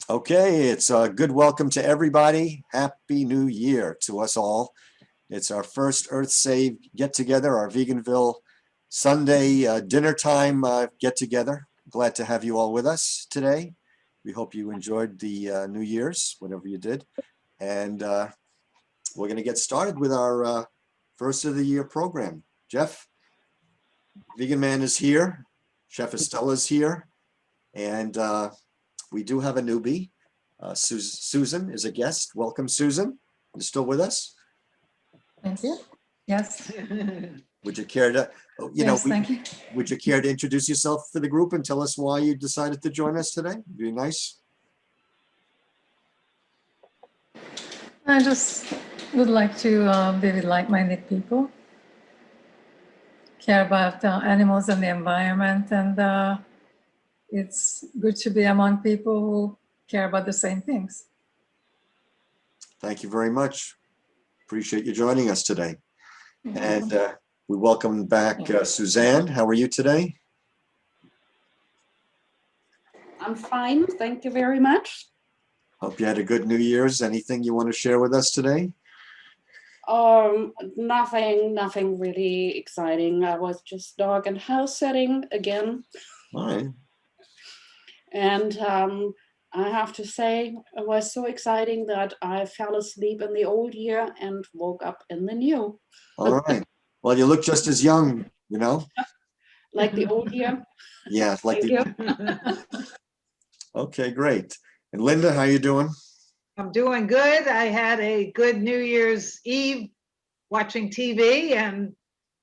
Okay, it's a good welcome to everybody. Happy New Year to us all. It's our first EarthSave get-together, our Veganville Sunday dinner time get-together. Glad to have you all with us today. We hope you enjoyed the New Year's, whatever you did. And we're going to get started with our first of the year program. Jeff, Vegan Man is here. Chef Estella's here. And we do have a newbie. Susan is a guest. Welcome, Susan. You still with us? Thank you. Yes. Would you care to, Thank you. would you care to introduce yourself for the group and tell us why you decided to join us today? Be nice. I just would like to be with like-minded people, care about animals and the environment, and it's good to be among people who care about the same things. Thank you very much. Appreciate you joining us today. You're And welcome. we welcome back Suzanne. How are you today? I'm fine, thank you very much. Hope you had a good New Year's. Anything you want to share with us today? Nothing really exciting. I was just dog and house setting again. All right. And I have to say, it was so exciting that I fell asleep in the old year and woke up in the new. All right. Well, you look just as young, you know? Like the old year. Yeah, like Thank the. Okay, great. And Linda, how you doing? I'm doing good. I had a good New Year's Eve watching TV and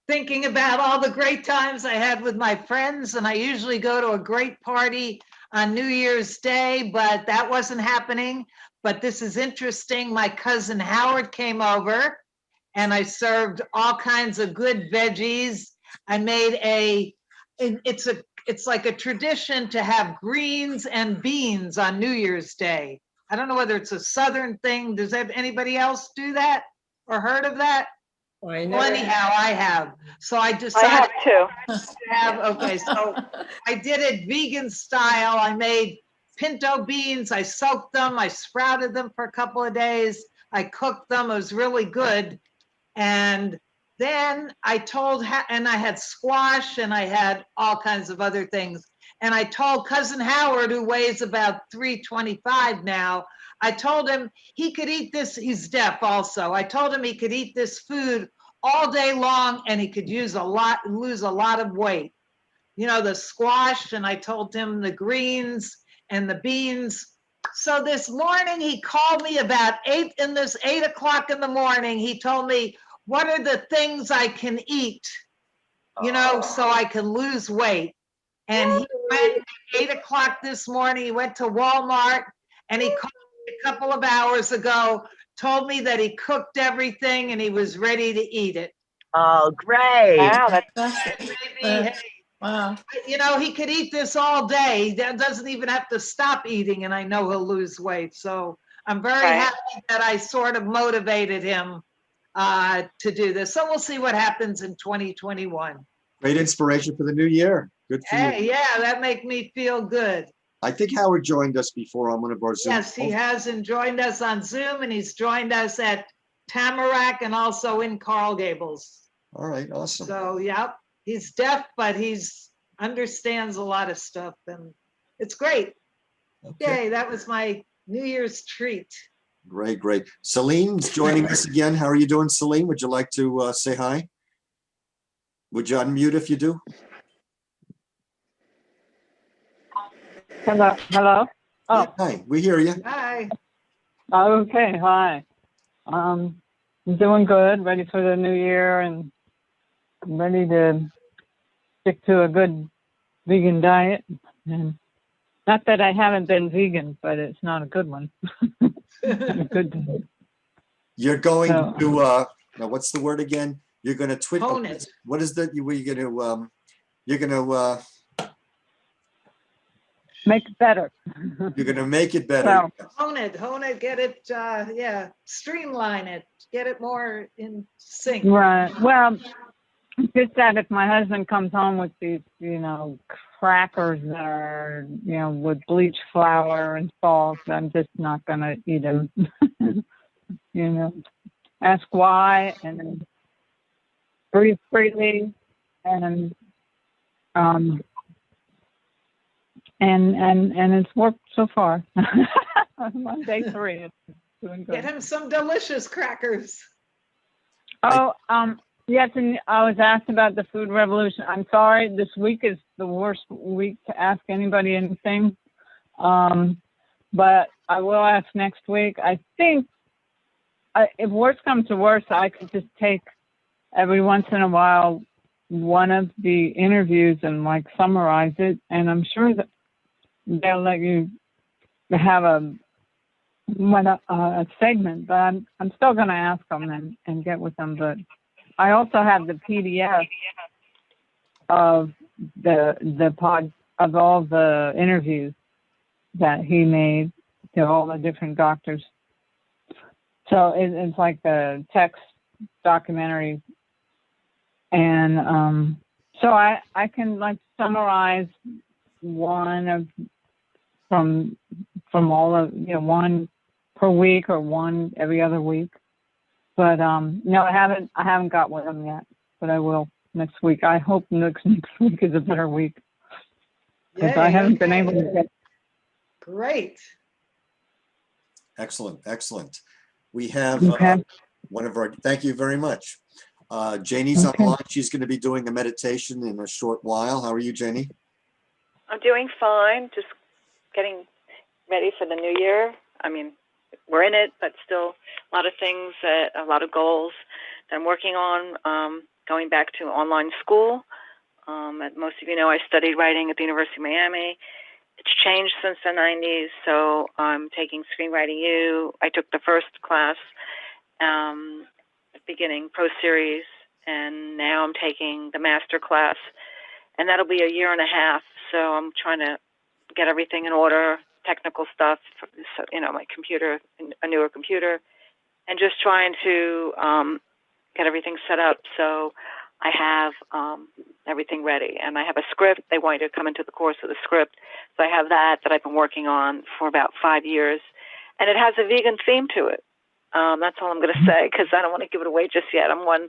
thinking about all the great times I had with my friends. And I usually go to a great party on New Year's Day, but that wasn't happening. But this is interesting. My cousin Howard came over and I served all kinds of good veggies. I made it's like a tradition to have greens and beans on New Year's Day. I don't know whether it's a Southern thing. Does anybody else do that or heard of that? Well, anyhow, I have. So I decided okay, so I did it vegan style. I made pinto beans. I soaked them. I sprouted them for a couple of days. I cooked them. It was really good. And then I and I had squash and I had all kinds of other things. And I told cousin Howard, who weighs about 325 now, I told him he could eat this. He's deaf also. I told him he could eat this food all day long and he could lose a lot of weight. You know, the squash, and I told him the greens and the beans. So this morning he called me about 8 o'clock in the morning. He told me, what are the things I can eat, you know, so I can lose weight? And he went at 8 o'clock this morning. He went to Walmart and he called me a couple of hours ago, told me that he cooked everything and he was ready to eat it. Oh, great. Wow, wow. You know, he could eat this all day. He doesn't even have to stop eating, and I know he'll lose weight. So I'm very happy that I sort of motivated him to do this. So we'll see what happens in 2021. Great inspiration for the new year. Good for you. Hey, yeah, that makes me feel good. I think Howard joined us before on one of our Zoom. Yes, he has joined us on Zoom, and he's joined us at Tamarack and also in Coral Gables. All right, awesome. So, yeah, he's deaf, but he's understands a lot of stuff, and it's great. Okay. Yay, that was my New Year's treat. Great, great. Celine's joining us again. How are you doing, Celine? Would you like to say hi? Would you unmute if you do? Hello. Hello. Oh, Yeah, hi, we hear you. Hi. okay. Hi. I'm doing good. Ready for the new year and ready to stick to a good vegan diet. And not that I haven't been vegan, but it's not a good one. Not a good one. You're going So- to now what's the word again? You're going to twit. Hone it. What is that? You're going to Make it better. you're going to make it better. So, Hone it, get it, yeah, streamline it, get it more in sync. right. Well, just that if my husband comes home with these, you know, crackers that are, with bleached flour and salt. I'm just not going to eat them. Ask why and then breathe freely and it's worked so far. I'm on day 3. It's doing good. Get him some delicious crackers. Oh, yes, and I was asked about the food revolution. I'm sorry, this week is the worst week to ask anybody anything. But I will ask next week. I think if worse comes to worse, I could just take every once in a while one of the interviews and summarize it. And I'm sure that they'll let you have a segment, but I'm still going to ask them and get with them. But I also have the PDF of the pod of all the interviews that he made to all the different doctors. So it's like a text documentary, and so I can summarize one from all of one per week or one every other week. But no, I haven't got with them yet, but I will next week. I hope next week is a better week because I haven't been able to get. Great. Excellent. We have one of our, thank you very much. Janie's online. She's going to be doing a meditation in a short while. How are you, Janie? I'm doing fine. Just getting ready for the new year. I mean, we're in it, but still a lot of things, a lot of goals that I'm working on. Going back to online school. As most of you know, I studied writing at the University of Miami. It's changed since the 90s, so I'm taking Screenwriting U. I took the first class at the beginning, Pro Series, and now I'm taking the master class, and that'll be a year and a half, so I'm trying to get everything in order, technical stuff, my computer, a newer computer, and just trying to get everything set up so I have everything ready. And I have a script. They want you to come into the course with a script. So I have that I've been working on for about 5 years. And it has a vegan theme to it. That's all I'm going to say because I don't want to give it away just yet. I'm one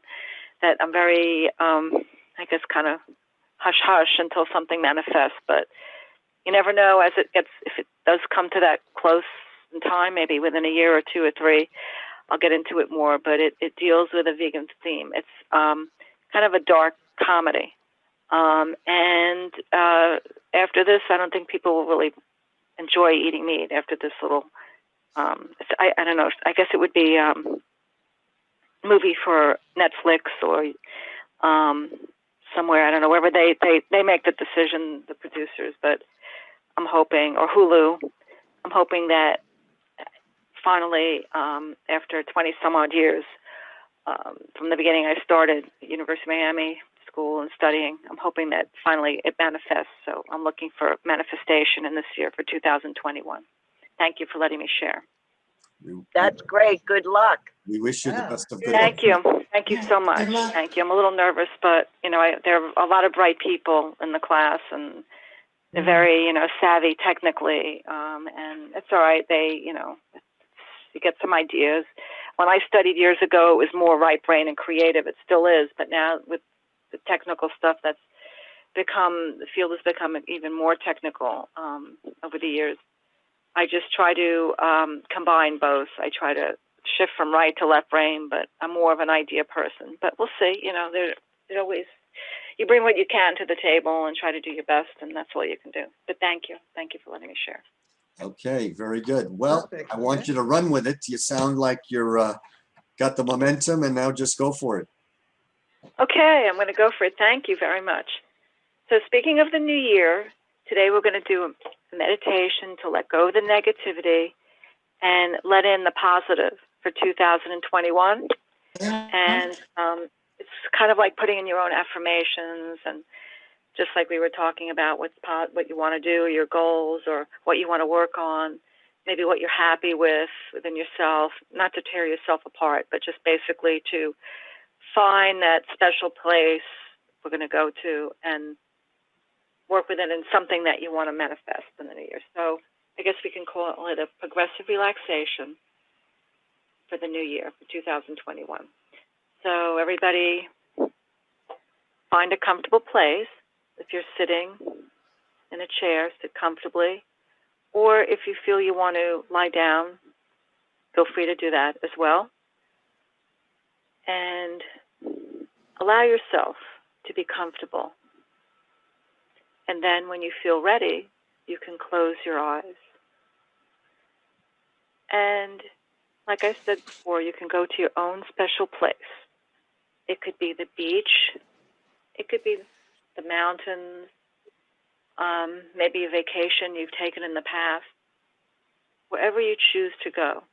that I'm very, kind of hush-hush until something manifests. But you never know if it does come to that close in time, maybe within a year or 2 or 3, I'll get into it more. But it deals with a vegan theme. It's kind of a dark comedy. And after this, I don't think people will really enjoy eating meat after this little, I don't know, I guess it would be a movie for Netflix or somewhere, I don't know, wherever they make the decision, the producers, but I'm hoping, or Hulu, I'm hoping that finally, after 20 some odd years, from the beginning I started at University of Miami school and studying, I'm hoping that finally it manifests. So I'm looking for manifestation in this year for 2021. Thank you for letting me share. That's great. Good luck. We wish you the best of good Thank luck. you. Thank you so much. Thank you. I'm a little nervous, but, there are a lot of bright people in the class, and they're very, savvy technically, and it's all right. They, you get some ideas. When I studied years ago, it was more right brain and creative. It still is, but now with the technical stuff the field has become even more technical over the years. I just try to combine both. I try to shift from right to left brain, but I'm more of an idea person. But we'll see. There's always, you bring what you can to the table and try to do your best, and that's all you can do. But thank you. Thank you for letting me share. Okay, very good. Well, Perfect. I want you to run with it. You sound like you're got the momentum, and now just go for it. Okay, I'm going to go for it. Thank you very much. So speaking of the new year, today we're going to do a meditation to let go of the negativity and let in the positive for 2021. And it's kind of like putting in your own affirmations, and just like we were talking about what you want to do, your goals, or what you want to work on, maybe what you're happy with within yourself, not to tear yourself apart, but just basically to find that special place we're going to go to and work with it in something that you want to manifest in the new year. So I guess we can call it a progressive relaxation for the new year, for 2021. So everybody find a comfortable place. If you're sitting in a chair, sit comfortably. Or if you feel you want to lie down, feel free to do that as well. And allow yourself to be comfortable. And then when you feel ready, you can close your eyes. And like I said before, you can go to your own special place. It could be the beach. It could be the mountains. Maybe a vacation you've taken in the past. Wherever you choose to go.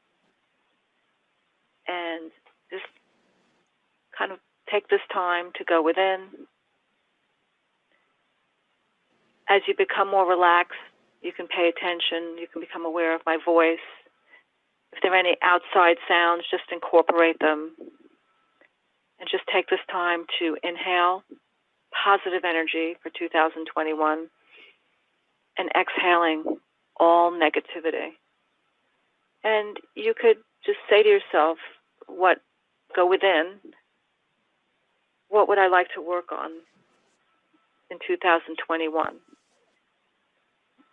And just kind of take this time to go within. As you become more relaxed, you can pay attention. You can become aware of my voice. If there are any outside sounds, just incorporate them. And just take this time to inhale positive energy for 2021 and exhaling all negativity. And you could just say to yourself, go within, what would I like to work on in 2021?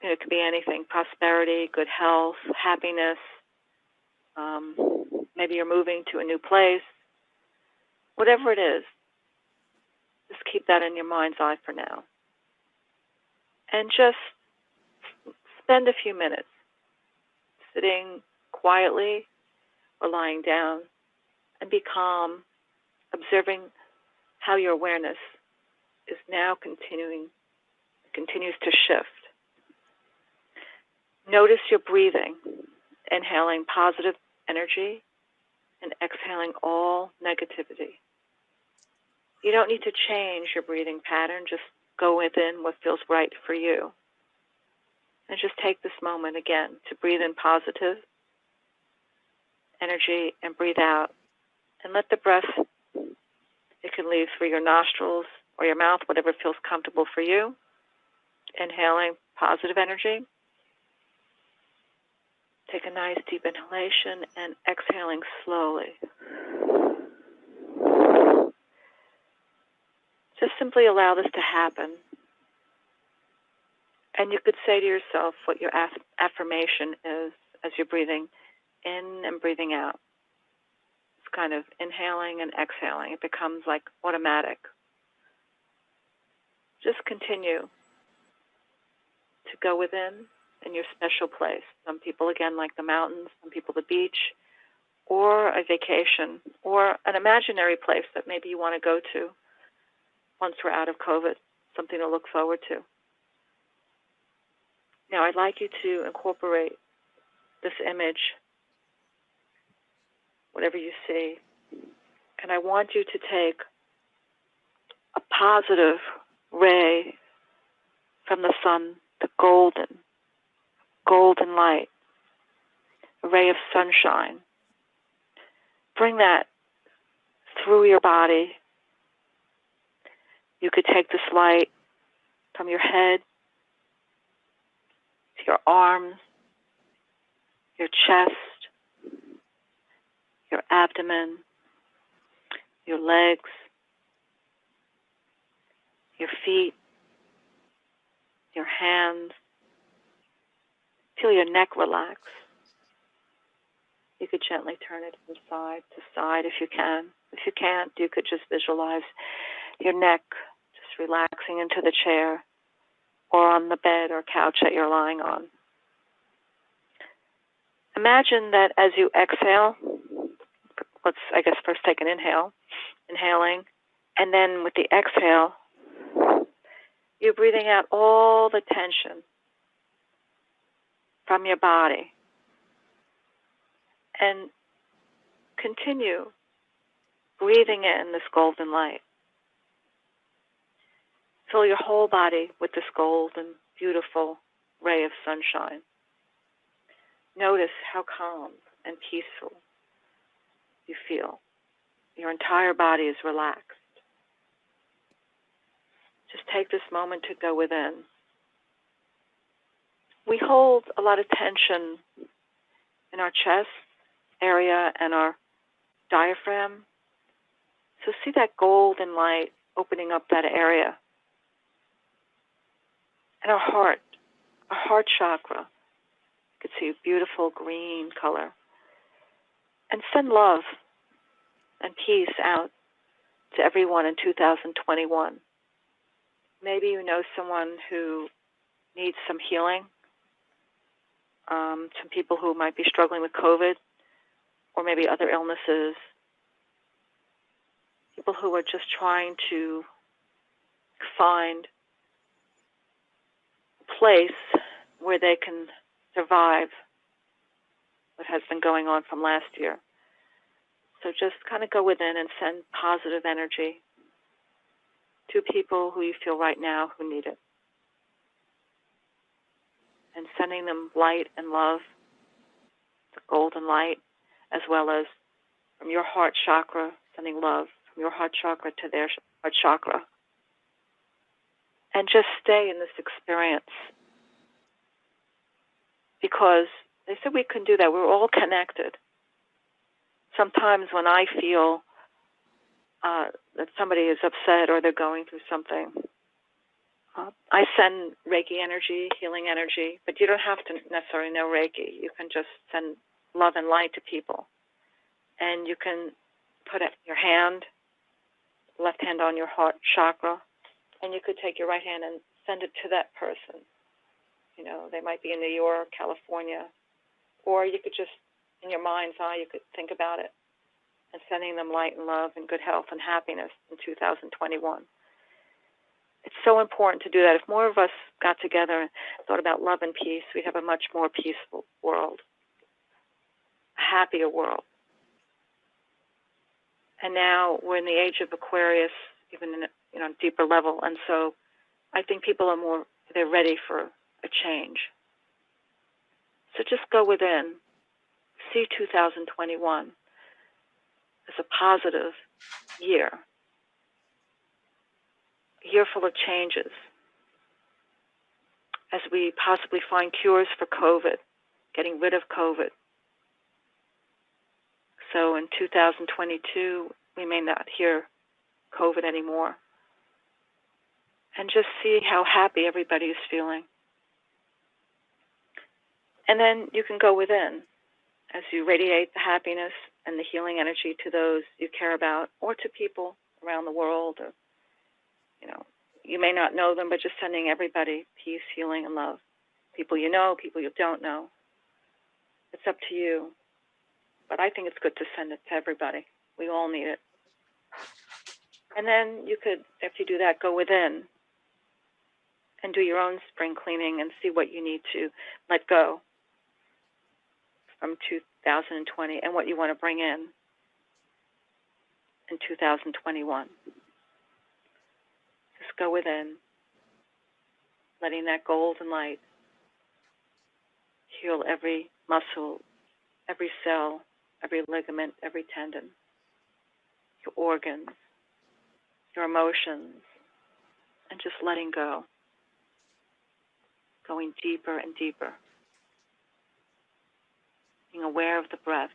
It could be anything, prosperity, good health, happiness. Maybe you're moving to a new place. Whatever it is, just keep that in your mind's eye for now. And just spend a few minutes sitting quietly or lying down and be calm, observing how your awareness is now continues to shift. Notice your breathing, inhaling positive energy and exhaling all negativity. You don't need to change your breathing pattern, just go within what feels right for you. And just take this moment again to breathe in positive energy and breathe out. And let the breath, it can leave through your nostrils or your mouth, whatever feels comfortable for you. Inhaling positive energy. Take a nice deep inhalation and exhaling slowly. Just simply allow this to happen. And you could say to yourself what your affirmation is as you're breathing in and breathing out. It's kind of inhaling and exhaling. It becomes like automatic. Just continue to go within in your special place. Some people, again, like the mountains, some people the beach, or a vacation, or an imaginary place that maybe you want to go to once we're out of COVID, something to look forward to. Now, I'd like you to incorporate this image, whatever you see, and I want you to take a positive ray from the sun, the golden light, a ray of sunshine. Bring that through your body. You could take this light from your head to your arms, your chest, your abdomen, your legs, your feet, your hands. Feel your neck relax. You could gently turn it from side to side if you can. If you can't, you could just visualize your neck just relaxing into the chair or on the bed or couch that you're lying on. Imagine that as you exhale, let's, I guess, first take an inhale, inhaling, and then with the exhale, you're breathing out all the tension from your body. And continue breathing in this golden light. Fill your whole body with this golden, beautiful ray of sunshine. Notice how calm and peaceful you feel. Your entire body is relaxed. Just take this moment to go within we hold a lot of tension in our chest area and our diaphragm. So see that golden light opening up that area. And our heart chakra. You can see a beautiful green color. And send love and peace out to everyone in 2021. Maybe you know someone who needs some healing, some people who might be struggling with COVID, or maybe other illnesses, people who are just trying to find a place where they can survive what has been going on from last year. So just kind of go within and send positive energy to people who you feel right now who need it. And sending them light and love, the golden light, as well as from your heart chakra, sending love from your heart chakra to their heart chakra. And just stay in this experience. Because they said we can do that. We're all connected. Sometimes when I feel that somebody is upset or they're going through something, I send Reiki energy, healing energy, but you don't have to necessarily know Reiki. You can just send love and light to people. And you can put your hand, left hand on your heart chakra, and you could take your right hand and send it to that person. You know, they might be in New York, California, or you could just, in your mind's eye, you could think about it and sending them light and love and good health and happiness in 2021. It's so important to do that. If more of us got together and thought about love and peace, we'd have a much more peaceful world, a happier world. And now we're in the age of Aquarius, even in a deeper level, and so I think people are they're ready for a change. So just go within. See 2021 as a positive year. A year full of changes. As we possibly find cures for COVID, getting rid of COVID. So in 2022, we may not hear COVID anymore. And just see how happy everybody is feeling. And then you can go within as you radiate the happiness and the healing energy to those you care about or to people around the world. Or, you may not know them, but just sending everybody peace, healing, and love. People you know, people you don't know. It's up to you. But I think it's good to send it to everybody. We all need it. And then you could, if you do that, go within and do your own spring cleaning and see what you need to let go from 2020 and what you want to bring in 2021. Just go within, letting that golden light heal every muscle, every cell, every ligament, every tendon, your organs, your emotions, and just letting go. Going deeper and deeper. Being aware of the breath.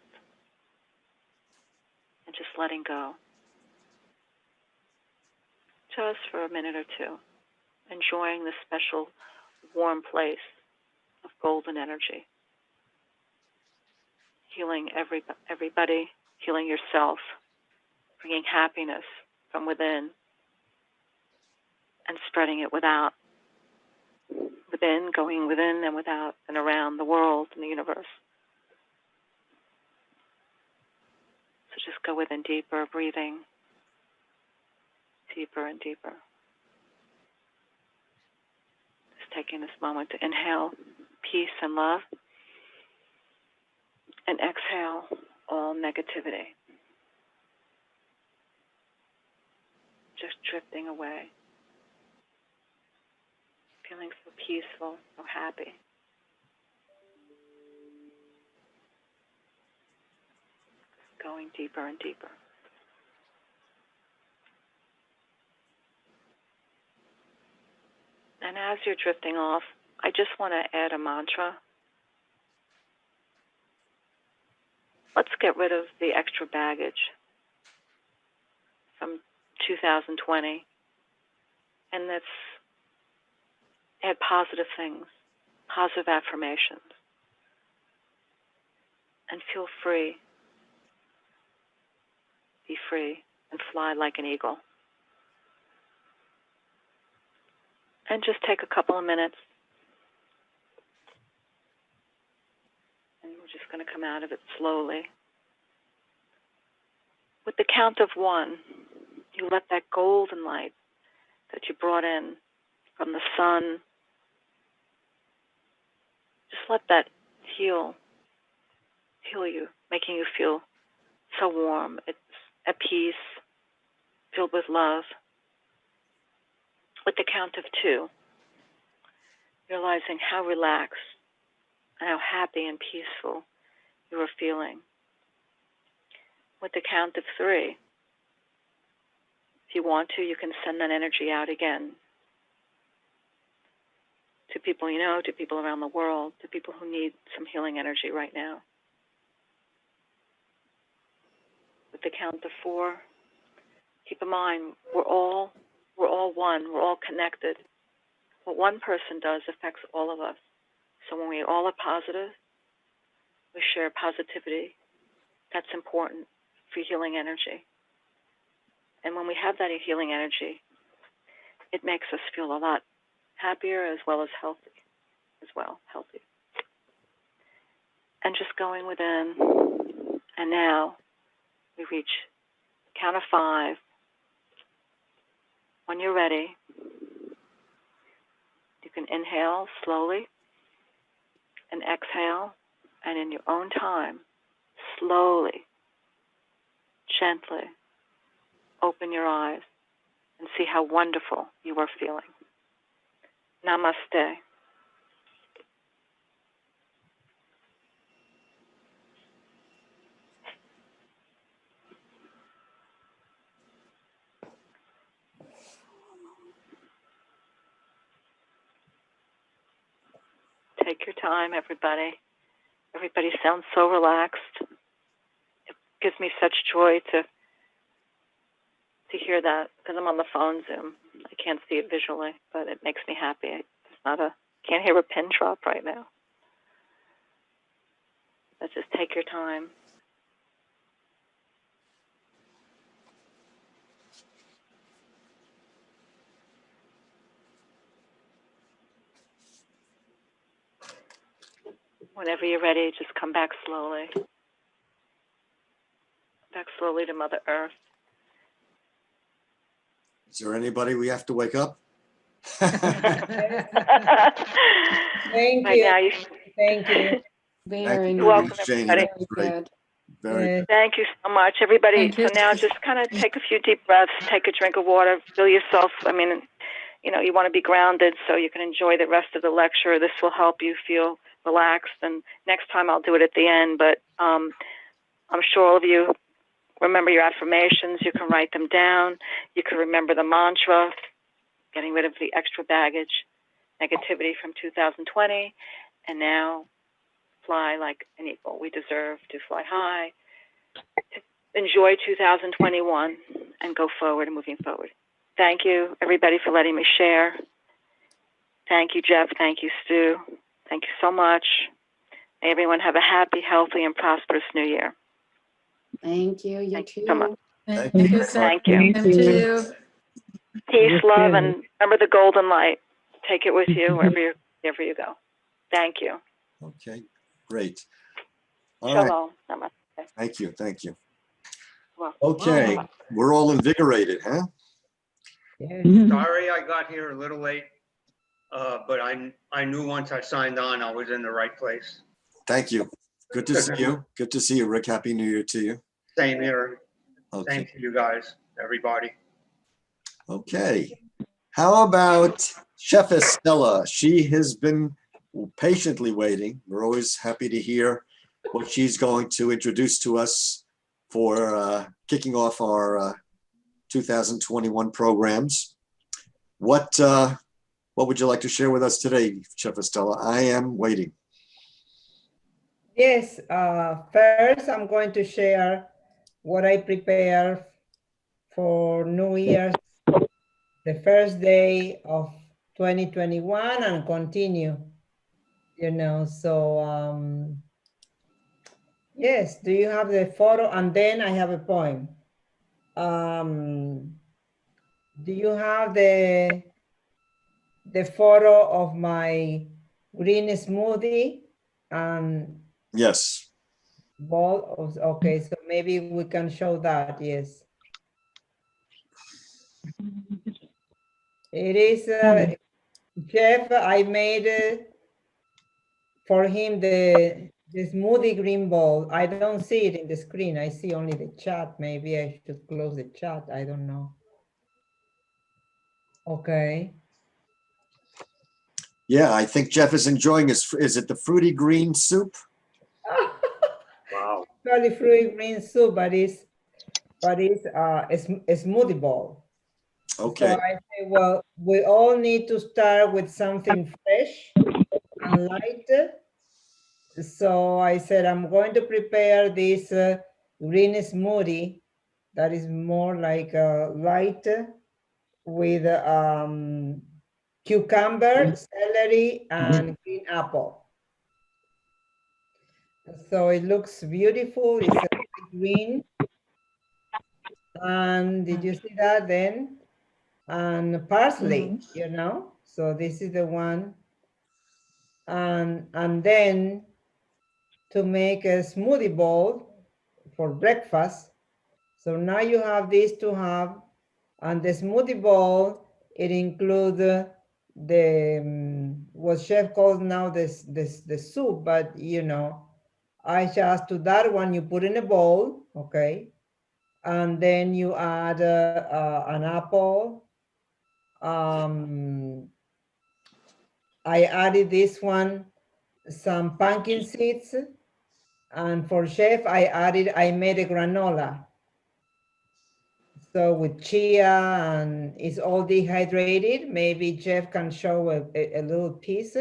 And just letting go. Just for a minute or two. Enjoying this special warm place of golden energy. Healing everybody, healing yourself, bringing happiness from within, and spreading it without. Within, going within and without, and around the world and the universe. So just go within deeper, breathing deeper and deeper. Just taking this moment to inhale peace and love, and exhale all negativity. Just drifting away. Feeling so peaceful, so happy. Going deeper and deeper. And as you're drifting off, I just want to add a mantra. Let's get rid of the extra baggage from 2020, and let's add positive things, positive affirmations, and feel free. Be free and fly like an eagle. And just take a couple of minutes. And we're just going to come out of it slowly. With the count of 1, you let that golden light that you brought in from the sun, just let that heal you, making you feel so warm. It's at peace, filled with love. With the count of 2, realizing how relaxed and how happy and peaceful you are feeling. With the count of 3, if you want to, you can send that energy out again to people you know, to people around the world, to people who need some healing energy right now. With the count of 4, keep in mind, we're all one, we're all connected. What one person does affects all of us. So when we all are positive, we share positivity. That's important for healing energy. And when we have that healing energy, it makes us feel a lot happier as well as healthy. And just going within. And now we reach count of 5. When you're ready, you can inhale slowly and exhale, and in your own time, slowly, gently, open your eyes and see how wonderful you are feeling. Namaste. Take your time, everybody. Everybody sounds so relaxed. It gives me such joy to hear that, because I'm on the phone Zoom. I can't see it visually, but it makes me happy. Can't hear a pin drop right now. But just take your time. Whenever you're ready, just come back slowly. Back slowly to Mother Earth. Is there anybody we have to wake up? Thank Right you. now, Thank you. Very you. You're welcome, nice. Janie. everybody. That was great. Good. Very Yeah. good. Thank you so much, everybody. Thank you. So now just kind of take a few deep breaths, take a drink of water, feel yourself. You want to be grounded so you can enjoy the rest of the lecture. This will help you feel relaxed. And next time I'll do it at the end, but I'm sure all of you remember your affirmations. You can write them down. You can remember the mantra, getting rid of the extra baggage, negativity from 2020, and now fly like an eagle. We deserve to fly high, to enjoy 2021, and go forward and moving forward. Thank you, everybody, for letting me share. Thank you, Jeff. Thank you, Stu. Thank you so much. May everyone have a happy, healthy, and prosperous new year. Thank you. You Thank too. you so much. Thank Thank you. you. Thank you. Same to you. Peace, Yes, love, yes. and remember the golden light. Take it with you wherever you go. Thank you. Okay, great. All right, Shalom. Namaste. thank you, thank you. Well, Okay, we're all invigorated, huh? Yeah. Sorry I got here a little late, but I knew once I signed on, I was in the right place. Thank you. Good to see you. Good to see you, Rick. Happy New Year to you. Same here. Okay, Same to you guys, everybody. okay. How about Chef Estella? She has been patiently waiting. We're always happy to hear what she's going to introduce to us for kicking off our 2021 programs. What What would you like to share with us today, Chef Estella? I am waiting. Yes, first I'm going to share what I prepare for New Year's, the first day of 2021 and continue, so yes, do you have the photo? And then I have a poem. Do you have the photo of my green smoothie and Yes. bowl? Okay, so maybe we can show that, yes. It is, Jeff, I made for him the smoothie green bowl. I don't see it in the screen. I see only the chat. Maybe I should close the chat. I don't know. Okay. Yeah, I think Jeff is enjoying his, is it the fruity green soup? Wow. Probably fruit green soup, but it's a smoothie bowl. So Okay. I say, well, we all need to start with something fresh and light. So I said, I'm going to prepare this green smoothie that is more like light with cucumber, celery, and green apple. So it looks beautiful. It's a green. And did you see that then? And parsley, So this is the one. And then to make a smoothie bowl for breakfast. So now you have this to have, and the smoothie bowl, it includes what chef calls now the soup, but I just to that one you put in a bowl, okay, and then you add an apple. I added this one some pumpkin seeds, and for chef I made a granola. So with chia, and it's all dehydrated. Maybe Jeff can show a little piece.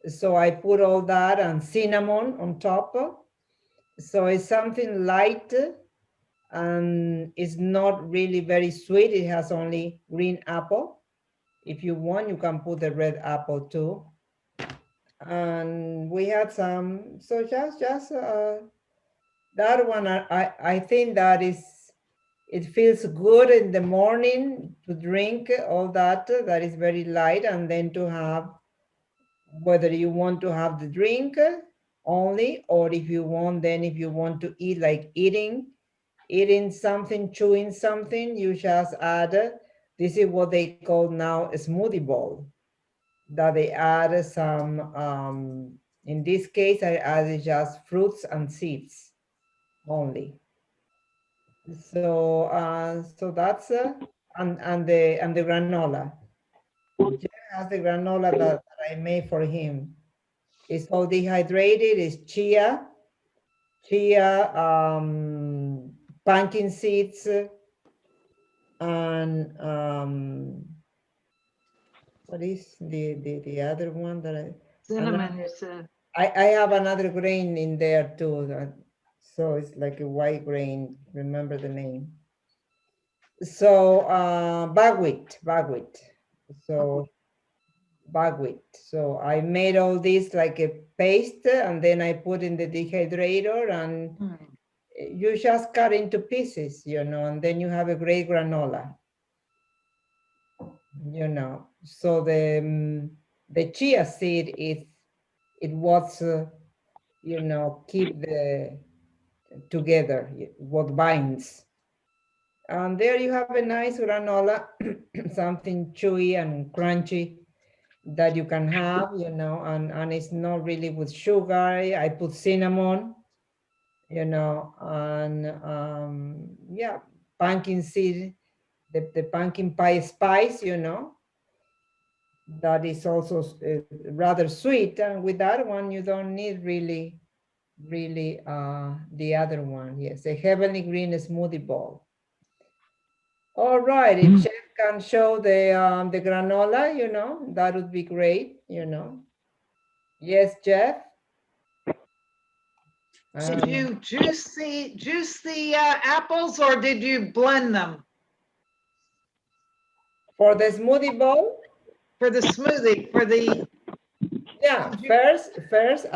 So I put all that and cinnamon on top. So it's something light and it's not really very sweet. It has only green apple. If you want, you can put the red apple too. And we had some, so just that one, I think that it feels good in the morning to drink all that, that is very light, and then to have, whether you want to have the drink only, or if you want, then if you want to eat, like eating something, chewing something, you just add, this is what they call now a smoothie bowl, that they add some, in this case, I added just fruits and seeds only. So so that's and the granola. Jeff has the granola that I made for him. It's all dehydrated. It's chia, pumpkin seeds, and what is the other one that Cinnamon, you said. I have another grain in there too. So it's like a white grain. Remember the name. So buckwheat. So buckwheat. So I made all this like a paste, and then I put in the dehydrator, and you just cut into pieces, and then you have a great granola. So the chia seed it was keep the together what binds. And there you have a nice granola, something chewy and crunchy that you can have, and it's not really with sugar. I put cinnamon, and yeah, pumpkin seed, the pumpkin pie spice, that is also rather sweet. And with that one, you don't need really the other one. Yes, a heavenly green smoothie bowl. All right, if Chef can show the granola, you know, that would be great, you know. Yes, Jeff? I Did don't know. you juice the apples or did you blend them For the smoothie bowl? for the smoothie, for the, Yeah, first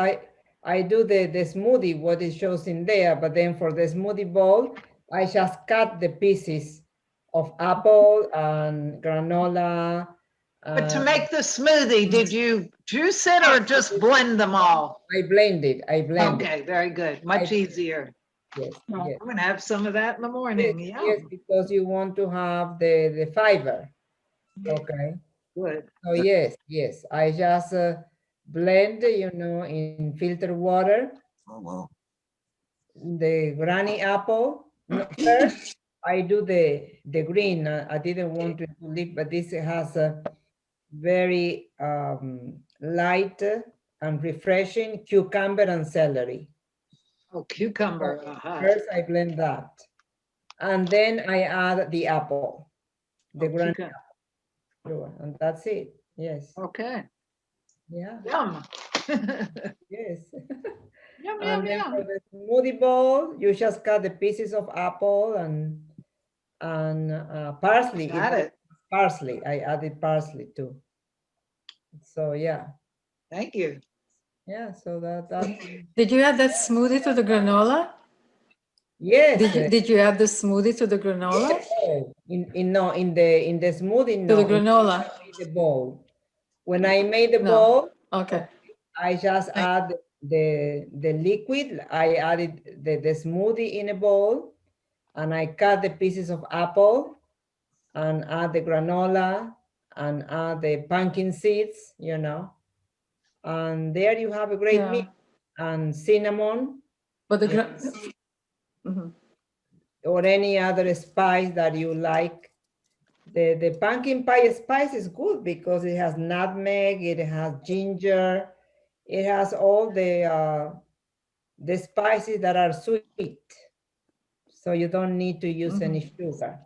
I do the smoothie, what it shows in there, but then for the smoothie bowl, I just cut the pieces of apple and granola. but to and make the smoothie, did you juice it or just blend them all? I blend it. Okay, very good. Much easier. Yes, I'm yes. gonna have some of that in the Yes, morning. yes, Yum. because you want to have the fiber. Okay. Good. So yes, I just blend, you know, in filtered water, Oh, wow. the granny apple. No, first, I do the green. I didn't want to leave, but this has a very light and refreshing cucumber and celery. Oh, cucumber. Uh-huh. First, I blend that, and then I add the apple, the Oh, granny cucumber. apple, and that's it. Yes. Okay. Yeah. Yum. Yes. Yum, And yum, then for yum. the smoothie bowl, you just cut the pieces of apple and parsley. Got it. Parsley. I added parsley too. So yeah, Thank you. yeah. So that Did you add that smoothie to the granola? yes. Did you add the smoothie to the granola? Oh, in the smoothie To the no. granola? The bowl. When I made the No. bowl, Okay. I just add the liquid. I added the smoothie in a bowl, and I cut the pieces of apple and add the granola and add the pumpkin seeds, you know, and there you have a great Yeah. meal. And cinnamon But the yeah, Mhm. or any other spice that you like. The pumpkin pie spice is good because it has nutmeg, it has ginger, it has all the spices that are sweet. So you don't need to use any sugar.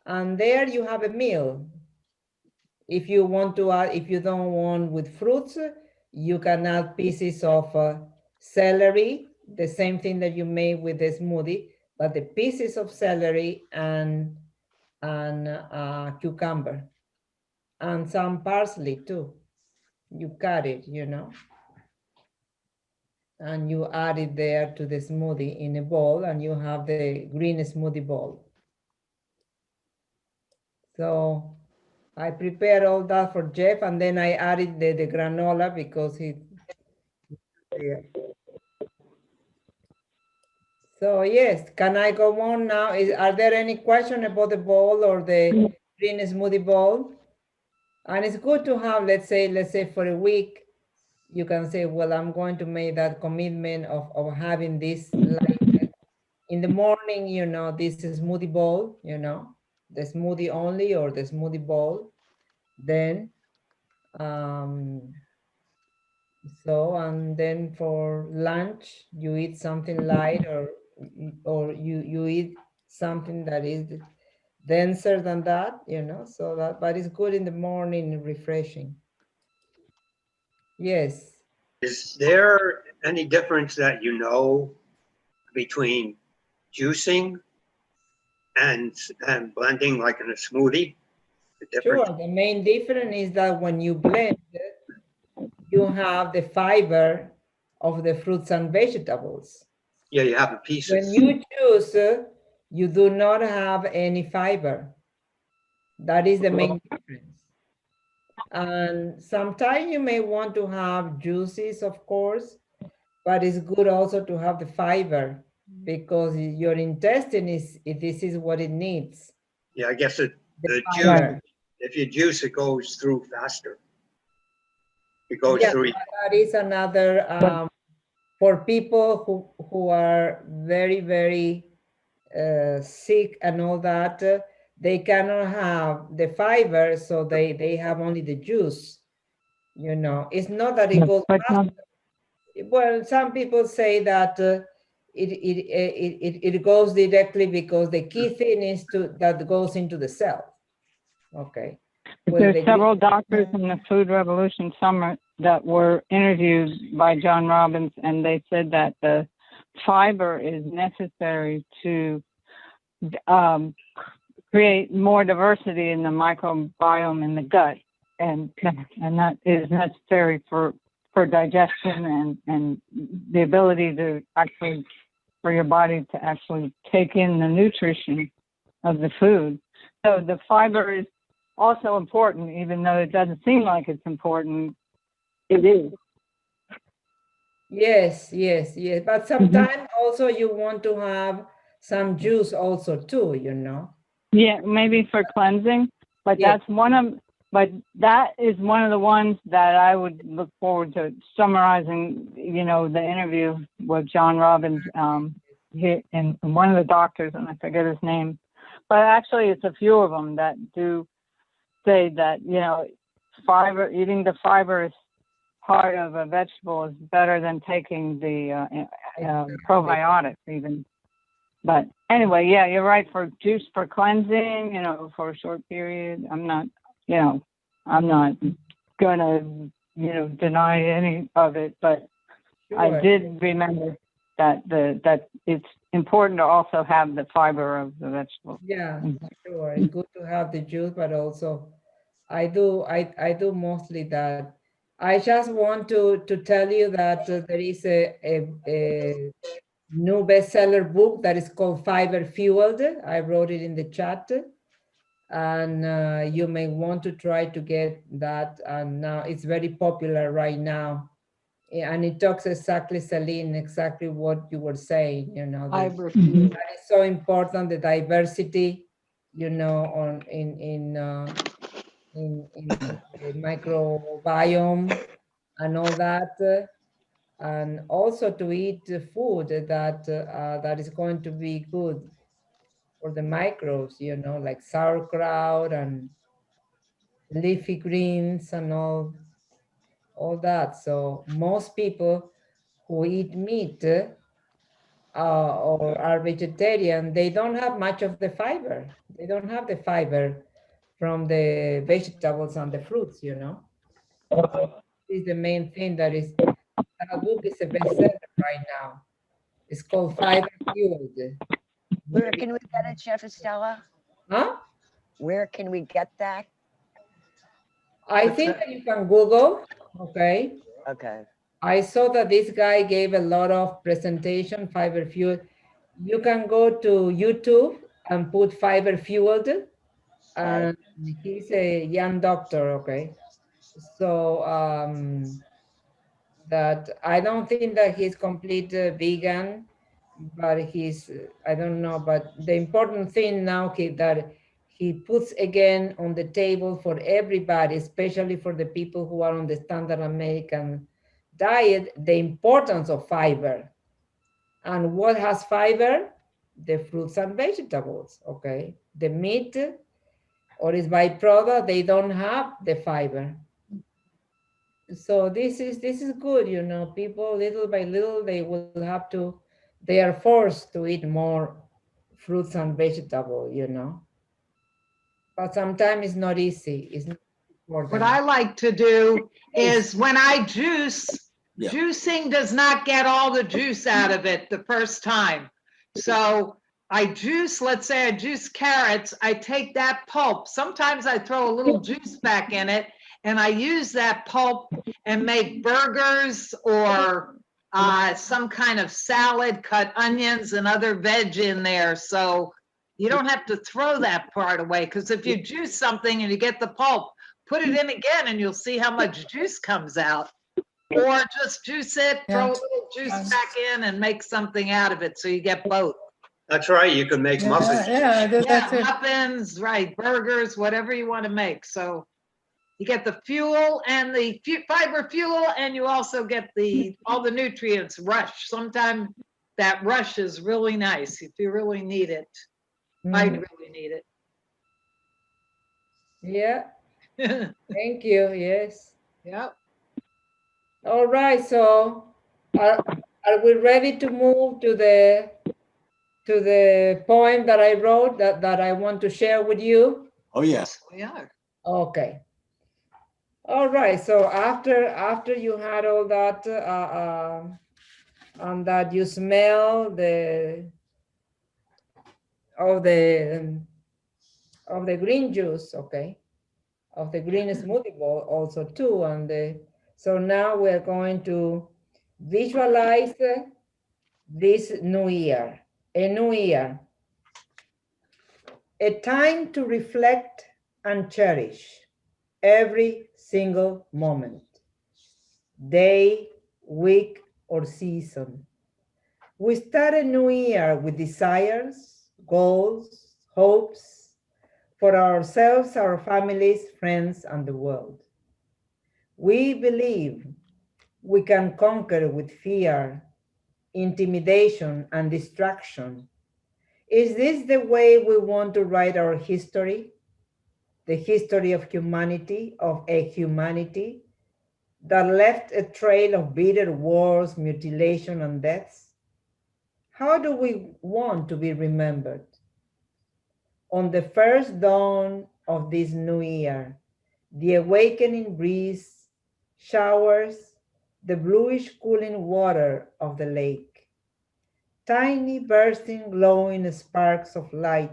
And there you have a meal. If you want to add, if you don't want with fruits, you can add pieces of celery, the same thing that you made with the smoothie, but the pieces of celery and cucumber and some parsley too. You cut it, you know, and you add it there to the smoothie in a bowl, and you have the green smoothie bowl. So I prepared all that for Jeff, and then I added the granola because he. Yeah. So yes, can I go on now? Are there any question about the bowl or the green smoothie bowl? And it's good to have, let's say for a week, you can say, well, I'm going to make that commitment of having this like in the morning, you know, this smoothie bowl, you know, the smoothie only or the smoothie bowl. Then so, and then for lunch, you eat something light or you eat something that is denser than that, you know, so that, but it's good in the morning, refreshing. Yes. Is there any difference that you know between juicing and blending like in a smoothie? The difference? Sure. The main difference is that when you blend, you have the fiber of the fruits and vegetables. Yeah, you have the When pieces. you choose, you do not have any fiber. That is the main difference. And sometimes you may want to have juices, of course, but it's good also to have the fiber because your intestine this is what it needs. Yeah, I guess the juice, Fiber. if you juice, it goes through faster. It goes Yeah, through. that is another for people who are very sick and all that. They cannot have the fiber, so they have only the juice. You know, it's not that it goes But faster. Well, some people say that it goes directly because the key thing is that goes into the cell. Okay. There's several doctors in the Food Revolution Summit that were interviewed by John Robbins, and they said that the fiber is necessary to create more diversity in the microbiome in the gut, and that is necessary for digestion and the ability to actually, for your body to actually take in the nutrition of the food. So the fiber is also important, even though it doesn't seem like it's important. It is. Yes, yes, yes. But sometimes also you want to have some juice also too, you know. Yeah, maybe for cleansing, but Yeah. that is one of the ones that I would look forward to summarizing, you know, the interview with John Robbins, and one of the doctors, and I forget his name, but actually it's a few of them that do say that, you know, eating the fiber is part of a vegetable is better than taking the probiotics even. But anyway, yeah, you're right. For juice, for cleansing, you know, for a short period, I'm not gonna, you know, deny any of it. But I Sure. did remember that it's important to also have the fiber of the vegetable. Yeah, sure. It's good to have the juice, but also I do mostly that. I just want to tell you that there is a new bestseller book that is called Fiber Fueled. I wrote it in the chat, and you may want to try to get that. And now it's very popular right now. And it talks exactly, Celine, exactly what you were saying, you know, that is so important, the diversity, you know, in the microbiome and all that. And also to eat food that is going to be good for the microbes, you know, like sauerkraut and leafy greens and all that. So most people who eat meat or are vegetarian, they don't have much of the fiber. They don't have the fiber from the vegetables and the fruits, you know. This is the main thing that book is a bestseller right now. It's called Fiber Fueled. Where can we get it, Chef Estella? Huh? Where can we get that? I think that you can Google, okay? Okay. I saw that this guy gave a lot of presentation, Fiber Fueled. You can go to YouTube and put Fiber Fueled, and he's a young doctor, okay? So that I don't think that he's complete vegan, but he's, I don't know, but the important thing now that he puts again on the table for everybody, especially for the people who are on the standard American diet, the importance of fiber. And what has fiber? The fruits and vegetables, okay? The meat or its byproduct, they don't have the fiber. So this is good, you know, people little by little, they are forced to eat more fruits and vegetables, you know. But sometimes it's not easy. It's not for What them. I like to do is when I juice, Yeah. juicing does not get all the juice out of it the first time. So I juice, let's say I juice carrots, I take that pulp. Sometimes I throw a little juice back in it and I use that pulp and make burgers or some kind of salad, cut onions and other veg in there. So you don't have to throw that part away, because if you juice something and you get the pulp, put it in again and you'll see how much juice comes out. Or just juice it, throw a little juice back in and make something out of it so you get both. That's right, you can make muffins. Yeah, I did that Yeah, too. muffins, right, burgers, whatever you want to make. So you get the fuel and the fiber fuel, and you also get all the nutrients rush. Sometimes that rush is really nice if you really need it. I really need Yeah, it. thank you. Yes. Yep. All right. So are we ready to move to the poem that I wrote that I want to share with you? Oh, yes. We are. Okay. All right. So after you had all that, and that you smell of the green juice, okay, of the green smoothie bowl also too, and so now we're going to visualize this new year, a new year, a time to reflect and cherish every single moment, day, week, or season. We start a new year with desires, goals, hopes for ourselves, our families, friends, and the world. We believe we can conquer with fear, intimidation, and distraction. Is this the way we want to write our history? The history of humanity, of a humanity that left a trail of bitter wars, mutilation, and deaths? How do we want to be remembered? On the first dawn of this new year, the awakening breeze showers the bluish cooling water of the lake. Tiny bursting glowing sparks of light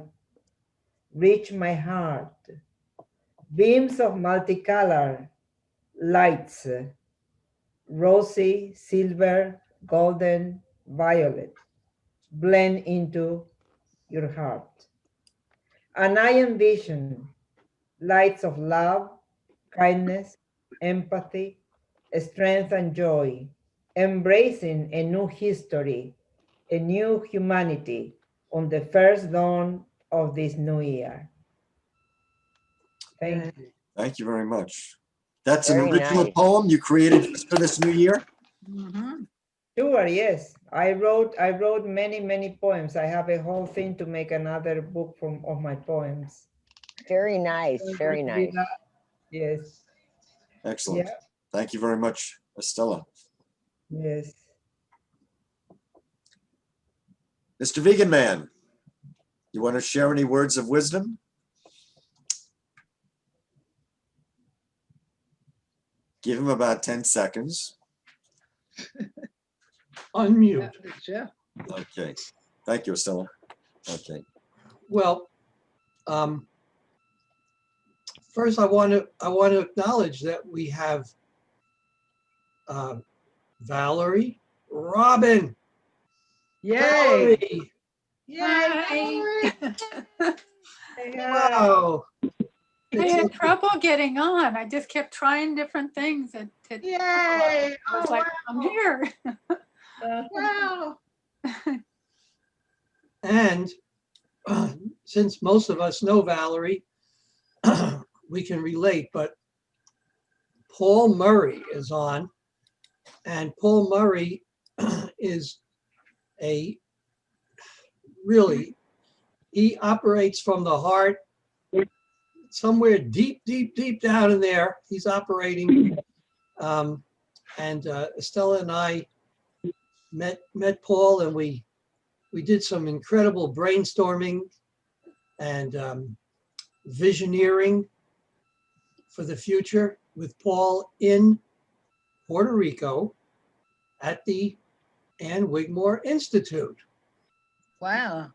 reach my heart. Beams of multicolor lights, rosy, silver, golden, violet, blend into your heart. And I envision lights of love, kindness, empathy, strength, and joy, embracing a new history, a new humanity on the first dawn of this new year. Thank you. Thank you very much. That's an Very original nice. poem you created just for this new year? Mhm. Sure, yes. I wrote many poems. I have a whole thing to make another book of my poems. Very nice, very nice. Yes, Excellent. yeah, Thank you very much, Estella. yes. Mr. Vegan Man, you want to share any words of wisdom? Give him about 10 seconds. Unmute. Yeah. Okay. Thank you, Estella. Okay. Well, first I want to acknowledge that we have Valerie, Robin, Yay. Valerie. Yay. Wow. I had trouble getting on. I just kept trying different things. Yay. I was Oh, like, wow. I'm here. Wow. And since most of us know Valerie, we can relate, but Paul Murray is on, and Paul Murray is a really, he operates from the heart, somewhere deep down in there. He's operating. And Estella and I met Paul, and we did some incredible brainstorming and visioneering for the future with Paul in Puerto Rico at the Ann Wigmore Institute. Wow.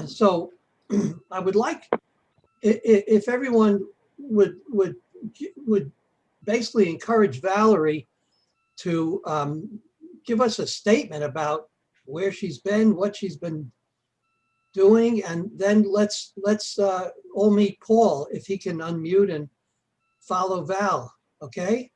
So I would like, if everyone would basically encourage Valerie to give us a statement about where she's been, what she's been doing, and then let's all meet Paul if he can unmute and follow Val. Okay.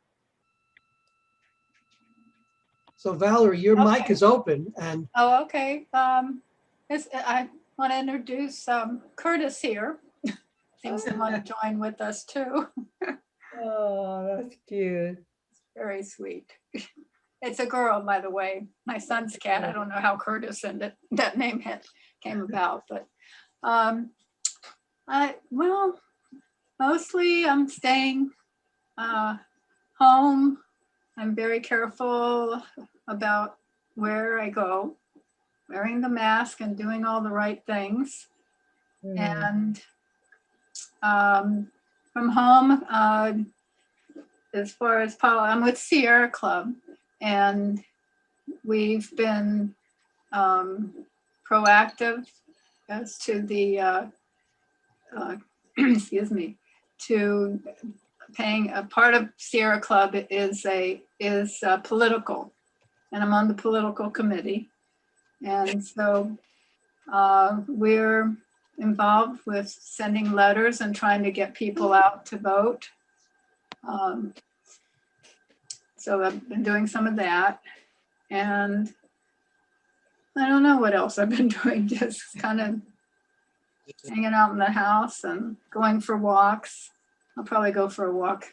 So Valerie, your mic Okay. is open, and Oh, okay. I want to introduce Curtis here. Seems to want to join with us too. Oh, that's cute. Very sweet. It's a girl, by the way. My son's cat. I don't know how Curtis and that name came about, but well, mostly I'm staying home. I'm very careful about where I go, wearing the mask and doing all the right things. And from home, as far as I'm with Sierra Club, and we've been proactive as to the excuse me, to paying a part of Sierra Club is political, and I'm on the political committee, and so we're involved with sending letters and trying to get people out to vote. So I've been doing some of that, and I don't know what else I've been doing, just kind of hanging out in the house and going for walks. I'll probably go for a walk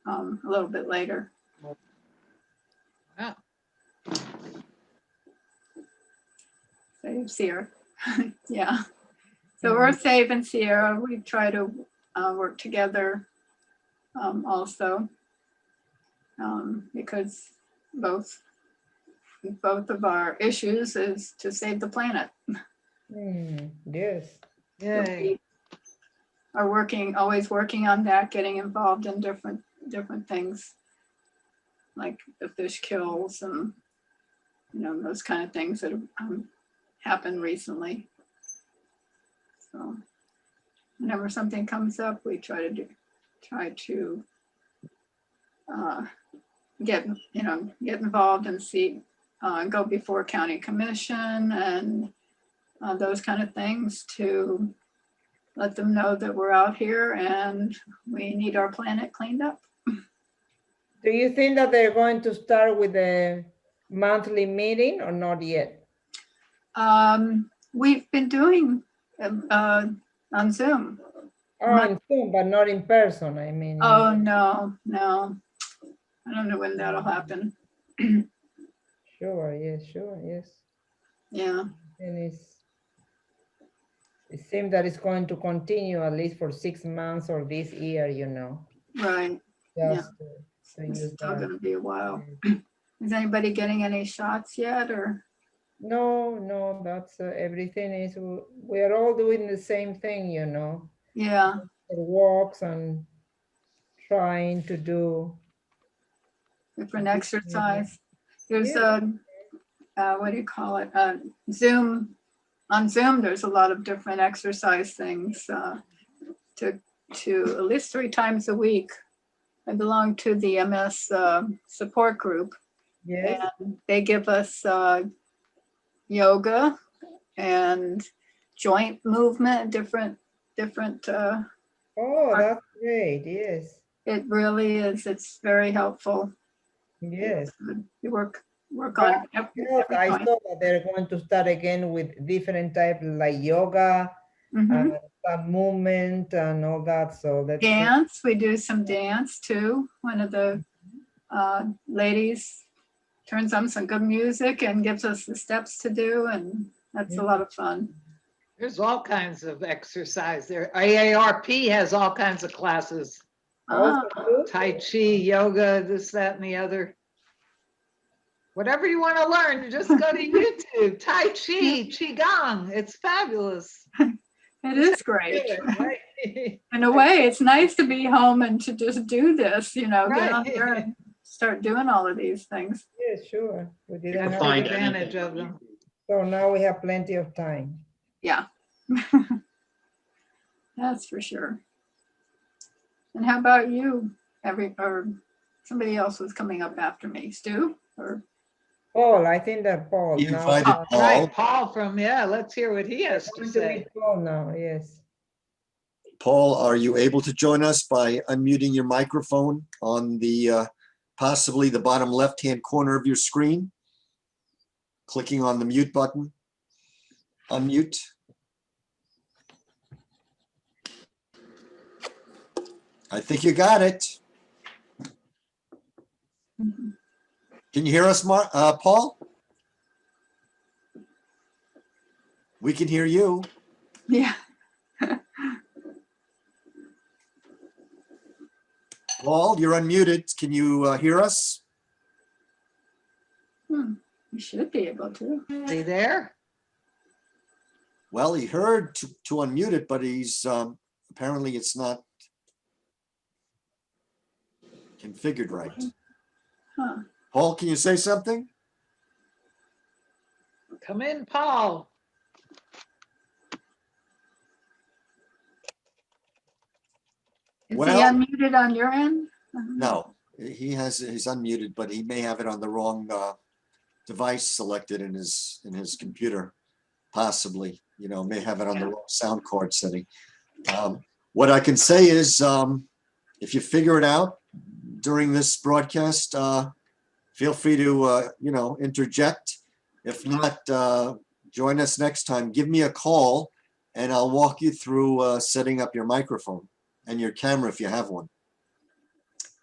a little bit later. Wow. So Sierra, yeah. So EarthSave and Sierra, we try to work together also because both of our issues is to save the planet. Yes. Yay. We are always working on that, getting involved in different things like the fish kills and those kind of things that have happened recently. So whenever something comes up, we try to get involved and see, go before county commission and those kind of things to let them know that we're out here and we need our planet cleaned up. Do you think that they're going to start with a monthly meeting or not yet? We've been doing on Zoom. Oh, on Zoom, but not in person, I mean. Oh, no. I don't know when that'll happen. Sure, yes, sure, yes. Yeah. And it seems that it's going to continue at least for 6 months or this year, Right. just Yeah. to It's use still that. gonna be a while. Is anybody getting any shots yet or? No, that's everything is, we are all doing the same thing, Yeah. for walks and trying to do. Different exercise. There's Yeah. what do you call it? Zoom. On Zoom, there's a lot of different exercise things to at least 3 times a week. I belong to the MS support group. Yes. And they give us yoga and joint movement, different. Oh, that's great. Yes. It really is. It's very helpful. Yes. You work on every I joint. saw that they're going to start again with different type like yoga, Mhm. some movement and all that. So that's Dance. We do some dance too. One of the ladies turns on some good music and gives us the steps to do, and that's a lot of fun. There's all kinds of exercise there. AARP has all kinds of classes. Ah, Tai Chi, yoga, this, that, and the other. Whatever you want to learn, just go to YouTube. Tai Chi, Qigong. It's fabulous. it is great. Right. In a way, it's nice to be home and to just do this, get on Right. there and start doing all of these things. yeah, sure. We didn't And have, Find take advantage anything of on them. so now we have plenty of time. Yeah. That's for sure. And how about you? Or somebody else was coming up after me, Stu? Or Paul, I think that Paul. You now, invited uh, Paul. Right, Paul from, let's hear what he has to going to say. meet Paul now, yes. Paul, are you able to join us by unmuting your microphone on the possibly the bottom left-hand corner of your screen? Clicking on the mute button. Unmute. I think you got it. Can you hear us, Paul? We can hear you. yeah. Paul, you're unmuted. Can you hear us? You should be able to. Is he there? Well, he heard to unmute it, but he's, apparently it's not configured right. Huh. Paul, can you say something? Come in, Paul. Is he Well- unmuted on your end? No, he's unmuted, but he may have it on the wrong device selected in his computer, possibly. You know, may have it on the wrong sound card setting. What I can say is, if you figure it out during this broadcast, feel free to interject. If not, join us next time. Give me a call, and I'll walk you through setting up your microphone and your camera if you have one.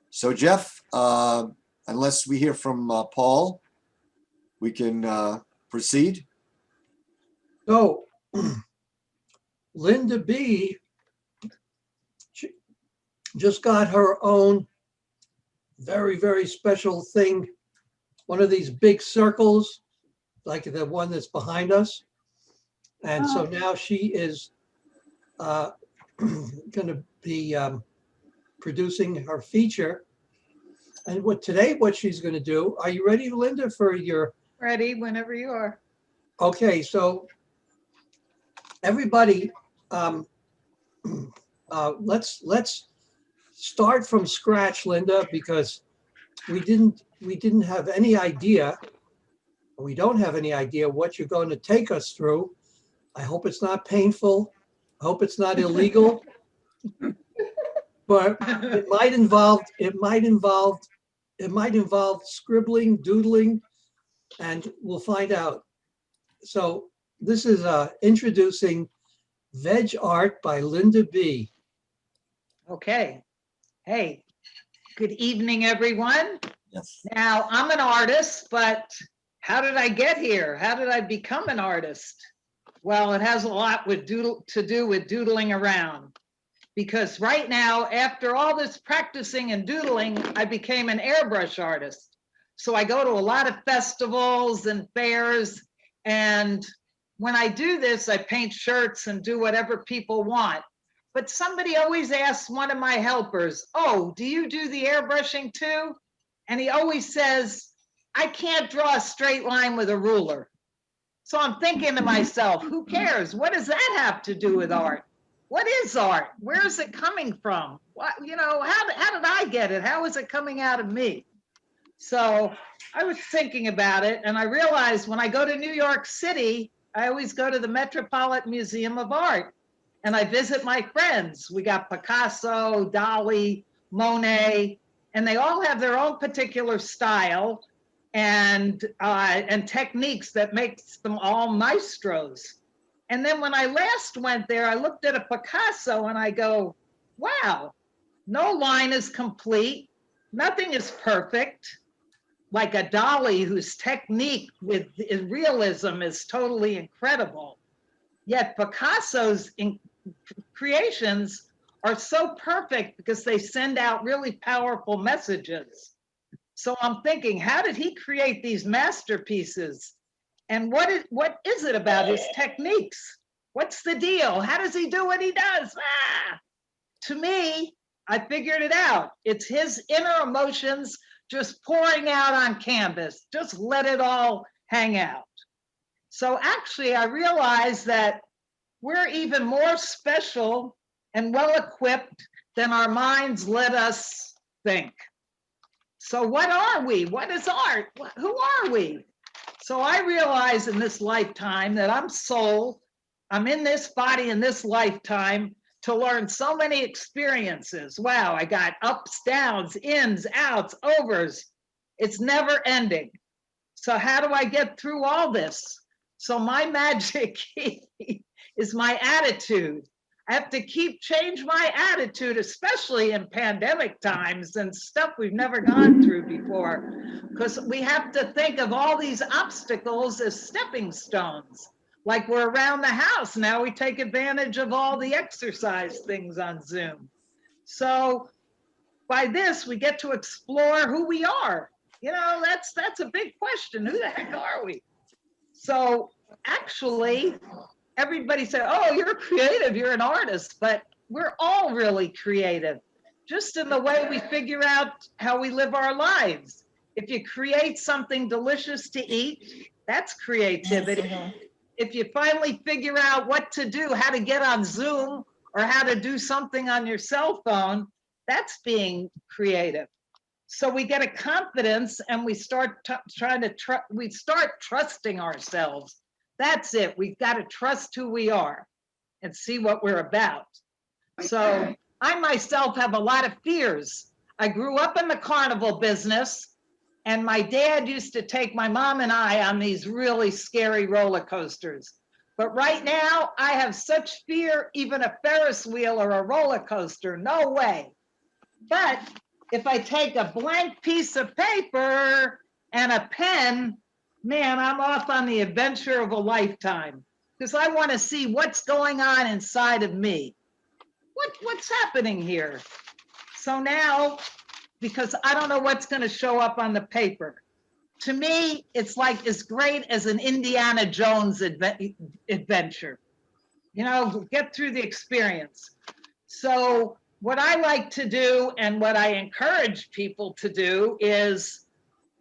So Jeff, unless we hear from Paul, we can proceed. So Linda B just got her own very, very special thing. One of these big circles, like the one that's behind us. And so now she is going to be producing her feature. And what she's going to do, are you ready, Linda, for your? Ready whenever you are. Okay, so everybody, let's start from scratch, Linda, because we didn't have any idea. We don't have any idea what you're going to take us through. I hope it's not painful. I hope it's not illegal. But it might involve scribbling, doodling, and we'll find out. So this is introducing Veg Art by Linda B. Okay. Hey, good evening, everyone. Yes. Now, I'm an artist, but how did I get here? How did I become an artist? Well, it has a lot to do with doodling around. Because right now, after all this practicing and doodling, I became an airbrush artist. So I go to a lot of festivals and fairs. And when I do this, I paint shirts and do whatever people want. But somebody always asks one of my helpers, oh, do you do the airbrushing too? And he always says, I can't draw a straight line with a ruler. So I'm thinking to myself, who cares? What does that have to do with art? What is art? Where is it coming from? What, how did I get it? How is it coming out of me? So I was thinking about it, and I realized when I go to New York City, I always go to the Metropolitan Museum of Art, and I visit my friends. We got Picasso, Dali, Monet, and they all have their own particular style and techniques that makes them all maestros. And then when I last went there, I looked at a Picasso and I go, wow, no line is complete. Nothing is perfect. Like a Dali whose technique with realism is totally incredible. Yet Picasso's creations are so perfect because they send out really powerful messages. So I'm thinking, how did he create these masterpieces? And what is it about his techniques? What's the deal? How does he do what he does? To me, I figured it out. It's his inner emotions just pouring out on canvas. Just let it all hang out. So actually, I realized that we're even more special and well-equipped than our minds let us think. So what are we? What is art? Who are we? So I realize in this lifetime that I'm soul. I'm in this body in this lifetime to learn so many experiences. Wow, I got ups, downs, ins, outs, overs. It's never ending. So how do I get through all this? So my magic is my attitude. I have to change my attitude, especially in pandemic times and stuff we've never gone through before, because we have to think of all these obstacles as stepping stones. Like we're around the house. Now we take advantage of all the exercise things on Zoom. So by this, we get to explore who we are. That's a big question. Who the heck are we? So actually, everybody said, oh, you're creative, you're an artist, but we're all really creative, just in the way we figure out how we live our lives. If you create something delicious to eat, that's creativity. If you finally figure out what to do, how to get on Zoom or how to do something on your cell phone, that's being creative. So we get a confidence and we start we start trusting ourselves. That's it. We've got to trust who we are and see what we're about. So I myself have a lot of fears. I grew up in the carnival business, and my dad used to take my mom and I on these really scary roller coasters. But right now, I have such fear, even a Ferris wheel or a roller coaster, no way. But if I take a blank piece of paper and a pen, man, I'm off on the adventure of a lifetime, because I want to see what's going on inside of me. What's happening here? So now, because I don't know what's going to show up on the paper, to me, it's like as great as an Indiana Jones adventure. You know, get through the experience. So what I like to do and what I encourage people to do is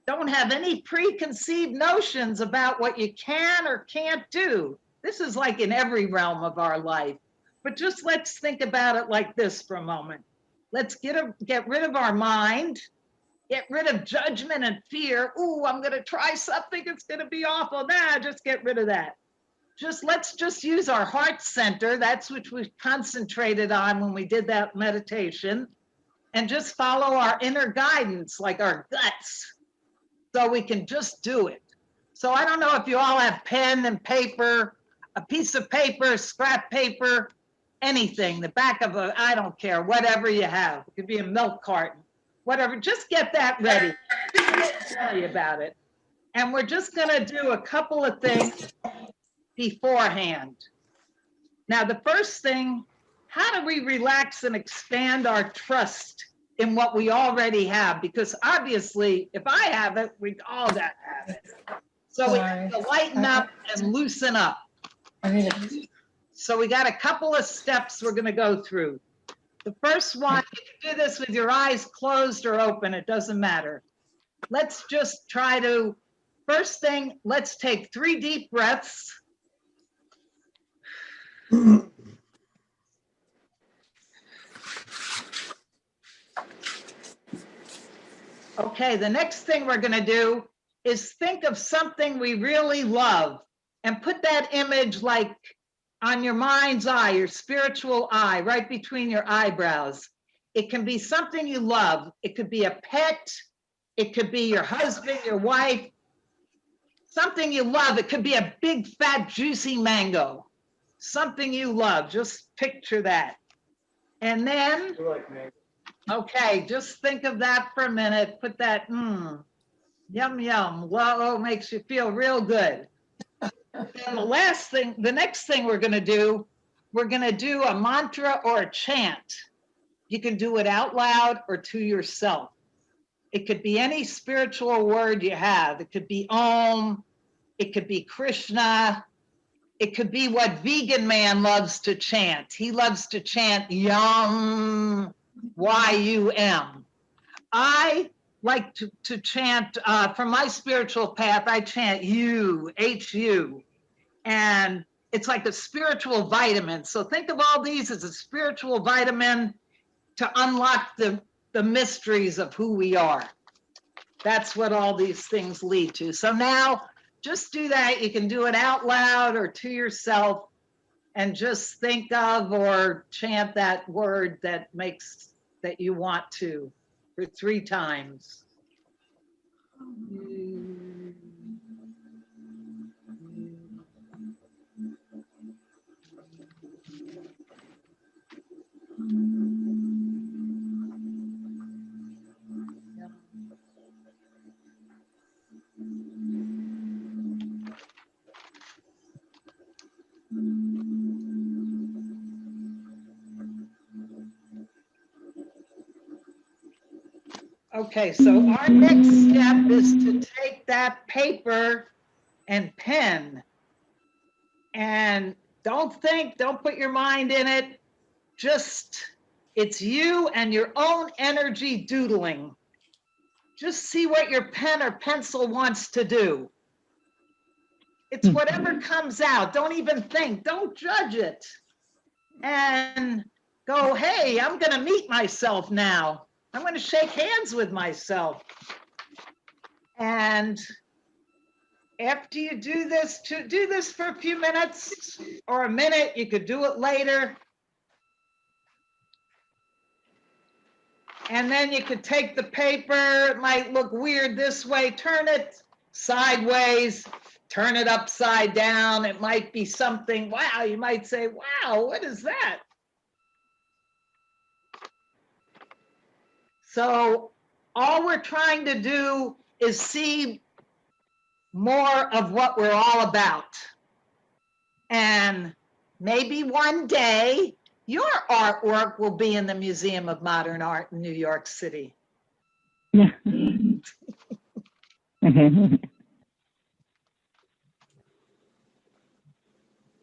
don't have any preconceived notions about what you can or can't do. This is like in every realm of our life. But just let's think about it like this for a moment. Let's get rid of our mind, get rid of judgment and fear. Ooh, I'm going to try something. It's going to be awful. Nah, just get rid of that. Let's just use our heart center. That's what we concentrated on when we did that meditation, and just follow our inner guidance, like our guts, so we can just do it. So I don't know if you all have pen and paper, a piece of paper, scrap paper, anything, the back of I don't care, whatever you have. It could be a milk carton, whatever. Just get that ready. Tell you about it. And we're just going to do a couple of things beforehand. Now, the first thing, how do we relax and expand our trust in what we already have? Because obviously, if I have it, we all got to have it. So we have to lighten up and loosen up. So we got a couple of steps we're going to go through. The first one, you can do this with your eyes closed or open, it doesn't matter. Let's just try to, first thing, let's take 3 deep breaths. Okay, the next thing we're going to do is think of something we really love and put that image like on your mind's eye, your spiritual eye, right between your eyebrows. It can be something you love. It could be a pet. It could be your husband, your wife, something you love. It could be a big, fat, juicy mango, something you love. Just picture that. And then, okay, just think of that for a minute. Put that, yum, yum. Whoa, makes you feel real good. And the next thing we're going to do a mantra or a chant. You can do it out loud or to yourself. It could be any spiritual word you have. It could be Om. It could be Krishna. It could be what Vegan Man loves to chant. He loves to chant Yum, Y-U-M. I like to chant, from my spiritual path, I chant You, H-U. And it's like a spiritual vitamin. So think of all these as a spiritual vitamin to unlock the mysteries of who we are. That's what all these things lead to. So now just do that. You can do it out loud or to yourself and just think of or chant that word that you want to for 3 times. Okay, so our next step is to take that paper and pen and Don't think, don't put your mind in it. Just, it's you and your own energy doodling. Just see what your pen or pencil wants to do. It's whatever comes out. Don't even think, don't judge it. And go, hey, I'm going to meet myself now. I'm going to shake hands with myself. And after you do this for a few minutes or a minute, you could do it later. And then you could take the paper, it might look weird this way, turn it sideways, turn it upside down. It might be something, wow, you might say, wow, what is that? So all we're trying to do is see more of what we're all about. And maybe one day your artwork will be in the Museum of Modern Art in New York City.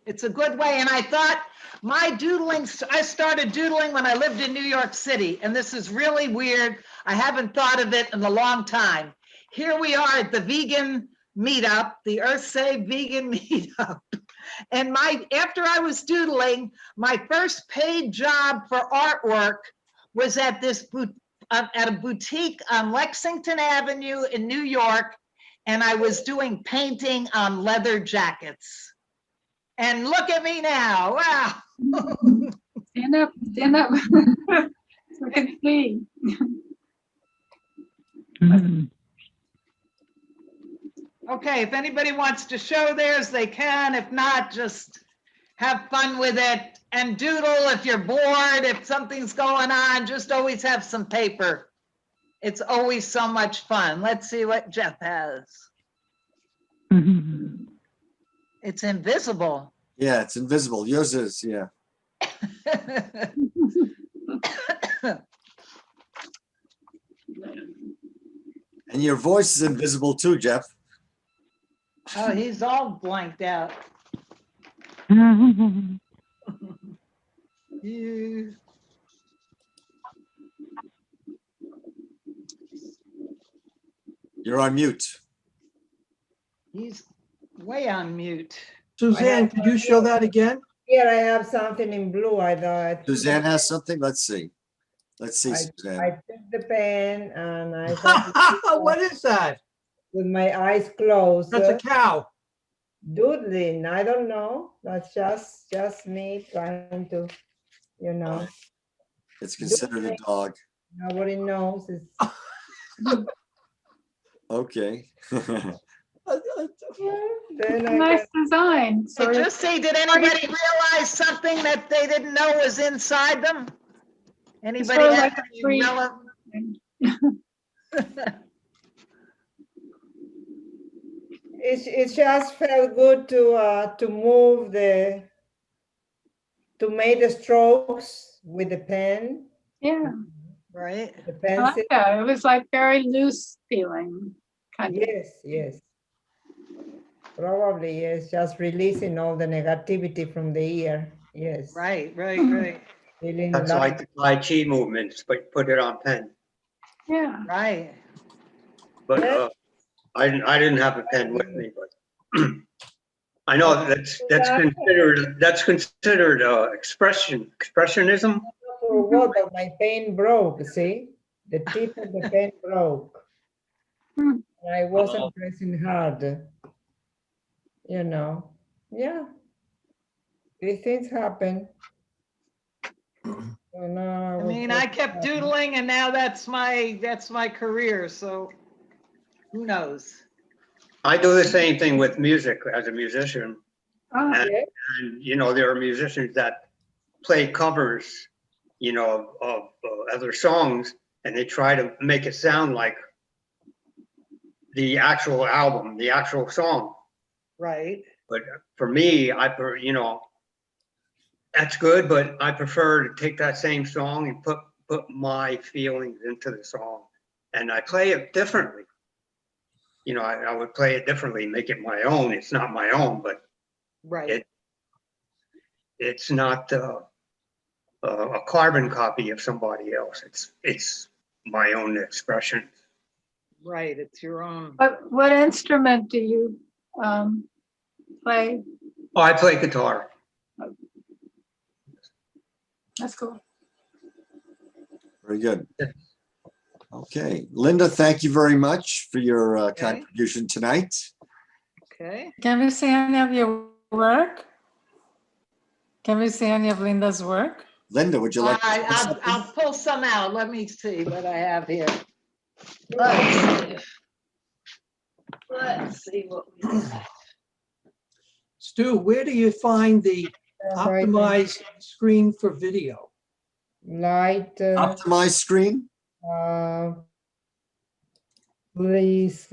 It's a good way. And I thought my doodling, I started doodling when I lived in New York City. And this is really weird. I haven't thought of it in a long time. Here we are at the vegan meetup, the EarthSave vegan meetup. And after I was doodling, my first paid job for artwork was at at a boutique on Lexington Avenue in New York. And I was doing painting on leather jackets. And look at me now, wow. Stand up, stand up. So I can see. Okay, if anybody wants to show theirs, they can. If not, just have fun with it and doodle if you're bored, if something's going on, just always have some paper. It's always so much fun. Let's see what Jeff has. It's invisible. Yeah, it's invisible. Yours is, yeah. And your voice is invisible too, Jeff. Oh, he's all blanked out. You're on mute. He's way on mute. Suzanne, could you show that again? Here I have something in blue. I thought. Suzanne has something? Let's see. Let's see, I Suzanne. took the pen and I thought What is that? with my eyes closed. That's a cow. Doodling. I don't know. That's just me trying to, you know. It's considered a dog. Nobody knows. It's Okay. then I Nice design. So Sort of. just say, did anybody realize something that they didn't know was inside them? Anybody sort of have like a any tree. it just felt good to move to make the strokes with the pen, Yeah, Right? the I pencil. like that. It was like very loose feeling. Kind of. Yes. Probably, yes, just releasing all the negativity from the ear. Yes. Right. Feeling That's like the Tai Chi movements, but put it on pen. Yeah. Right. But Yeah. I didn't have a pen with me, but I know that's considered expressionism. For what? But my pen broke, see? The tip of the pen broke. Hmm. And I wasn't pressing hard. You know. Yeah. These things happen. So now I mean, I kept doodling and now that's my career. So who knows? I do the same thing with music as a musician. Oh, And you know, there are musicians that play covers, you know, of other songs, and they try to make it sound like the actual album, the actual song. Right. But for me, you know, that's good, but I prefer to take that same song and put my feelings into the song, and I play it differently. You know, I would play it differently, make it my own. It's not my own, but Right. it's not a carbon copy of somebody else. It's my own expression. Right, it's your own. What instrument do you play? Oh, I play guitar. That's cool. Very good. Okay, Linda, thank you very much for your Okay. contribution tonight. Okay. Can we see any of your work? Can we see any of Linda's work? Linda, would you like to say something? I'll pull some out. Let me see what I have here. Let's see what we got. Stu, where do you find the Right. optimized screen for video? Light, Optimize screen please,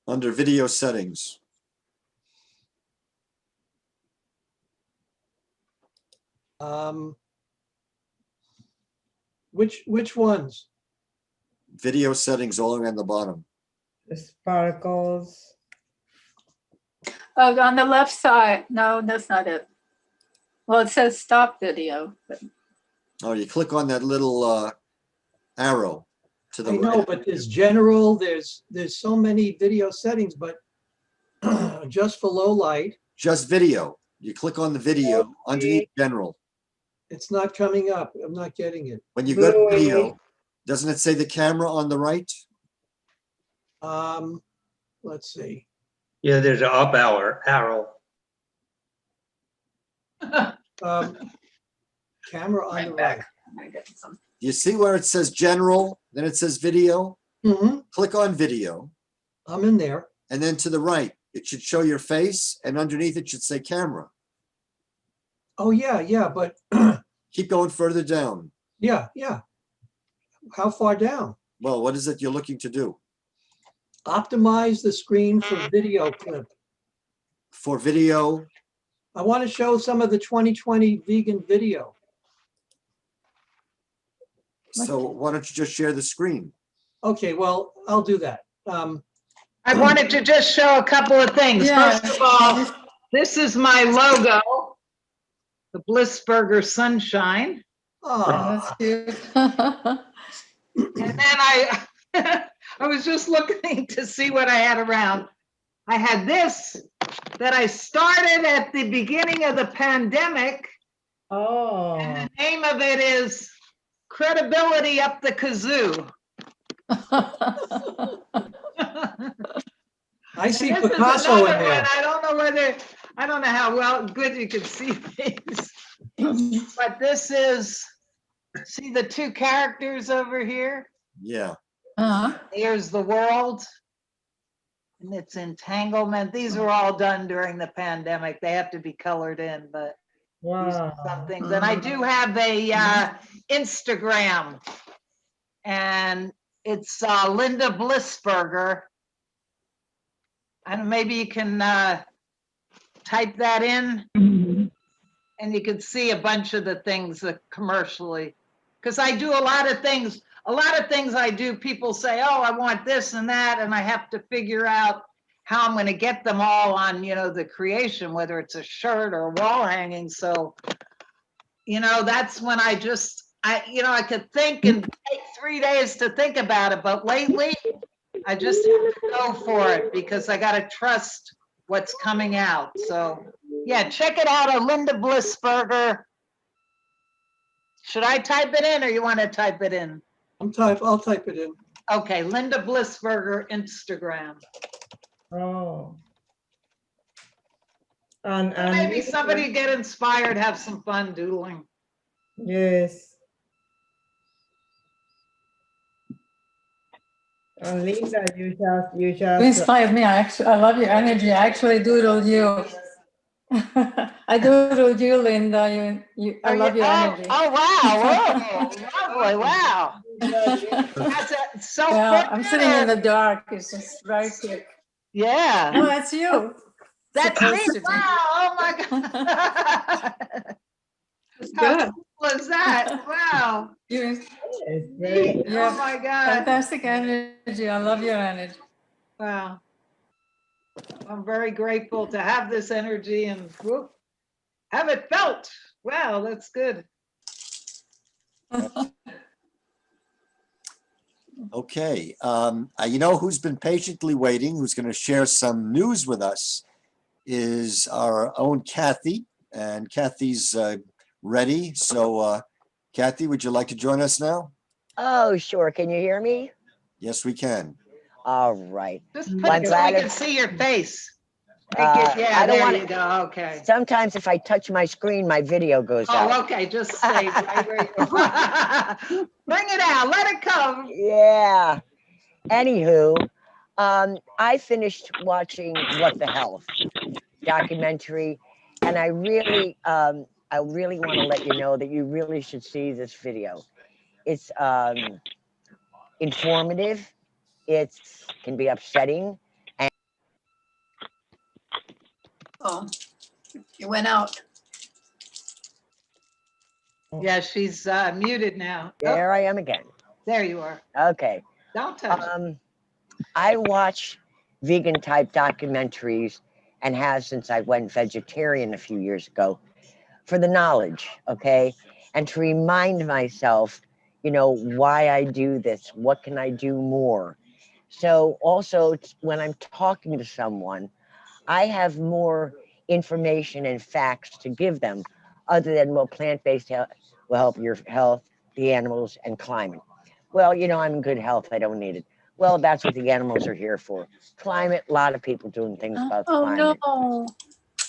under video settings. Which ones? Video settings all the way on the bottom. sparkles. Oh, on the left side. No, that's not it. Well, it says stop video. But Oh, you click on that little arrow to the I know, right. but there's general, there's so many video settings, but just for low light, Just video. You click on the video underneath general. it's not coming up. I'm not getting it. When you go to Blue. video, doesn't it say the camera on the right? Let's see. Yeah, there's an up arrow. Camera on the right. I get some. You see where it says general, then it says video? Mm-hmm. Click on video, I'm in there. and then to the right, it should show your face, and underneath it should say camera. Oh, yeah, but Keep going further down. yeah. How far down? Well, what is it you're looking to do? Optimize the screen for video clip. For video, I want to show some of the 2020 vegan video. so why don't you just share the screen? Okay, well, I'll do that. I wanted to just show a couple of things. Yeah. First of all, this is my logo, the Blissburger Sunshine. Oh, That's cute. And then I I was just looking to see what I had around. I had this that I started at the beginning of the pandemic. Oh, And the name of it is Credibility Up the Kazoo. I see And this is Picasso in another there. one. I don't know how well good you can see these. But this is, see the two characters over here? Yeah, Uh-huh. Here's the world. And its entanglement. These were all done during the pandemic. They have to be colored in, but these are wow. some things. And I do have a Instagram. And it's Linda Blissburger. And maybe you can type that in. And you can see a bunch of the things commercially, because I do a lot of things. A lot of things I do, people say, "Oh, I want this and that," and I have to figure out how I'm going to get them all on, the creation, whether it's a shirt or a wall hanging. So, that's when I could think and take 3 days to think about it. But lately, I just have to go for it because I got to trust what's coming out. So. Yeah, check it out, Linda Blissburger. Should I type it in or you want to type it in? I'll type it in. Okay, Linda Blissburger Instagram. Oh. And Maybe somebody get inspired, have some fun doodling. yes. And Linda, you You just inspired me. I love your energy. I actually doodled you. I doodled you, Linda. I love your energy. Oh, wow, whoa, lovely, wow. That's so Yeah, I'm fun. sitting in the dark. It's just very quick. Yeah, Oh, that's you. that's supposed me, to be. wow, oh my God. How Good. cool is that? Wow. You yes, very Yeah. Oh my God. fantastic energy. I love your energy. Wow. I'm very grateful to have this energy and whoop. Have it felt. Wow, that's good. Okay, you know who's been patiently waiting, who's going to share some news with us is our own Kathy, and Kathy's ready. So Kathy, would you like to join us now? Oh, sure. Can you hear me? Yes, we can. All right. Just Well, put I'm it so we glad can if- see your face. Make it, yeah, I don't there want you go. Okay. Sometimes if I touch my screen, my video goes out. Oh, okay. Just stay right where you are. Bring it out. Let it come. Yeah. Anywho, I finished watching What the Health documentary, and I really want to let you know that you really should see this video. It's informative. It can be upsetting. Oh, you went out. Yeah, she's muted now. Oh, There I am again. there you are. Okay. Don't touch it. I watch vegan type documentaries and have since I went vegetarian a few years ago for the knowledge, okay? And to remind myself, you know, why I do this, what can I do more? So also when I'm talking to someone, I have more information and facts to give them other than, well, plant-based will help your health, the animals, and climate. Well, you know, I'm in good health. I don't need it. Well, that's what the animals are here for. Climate, a lot of people doing things about the Oh, climate. no.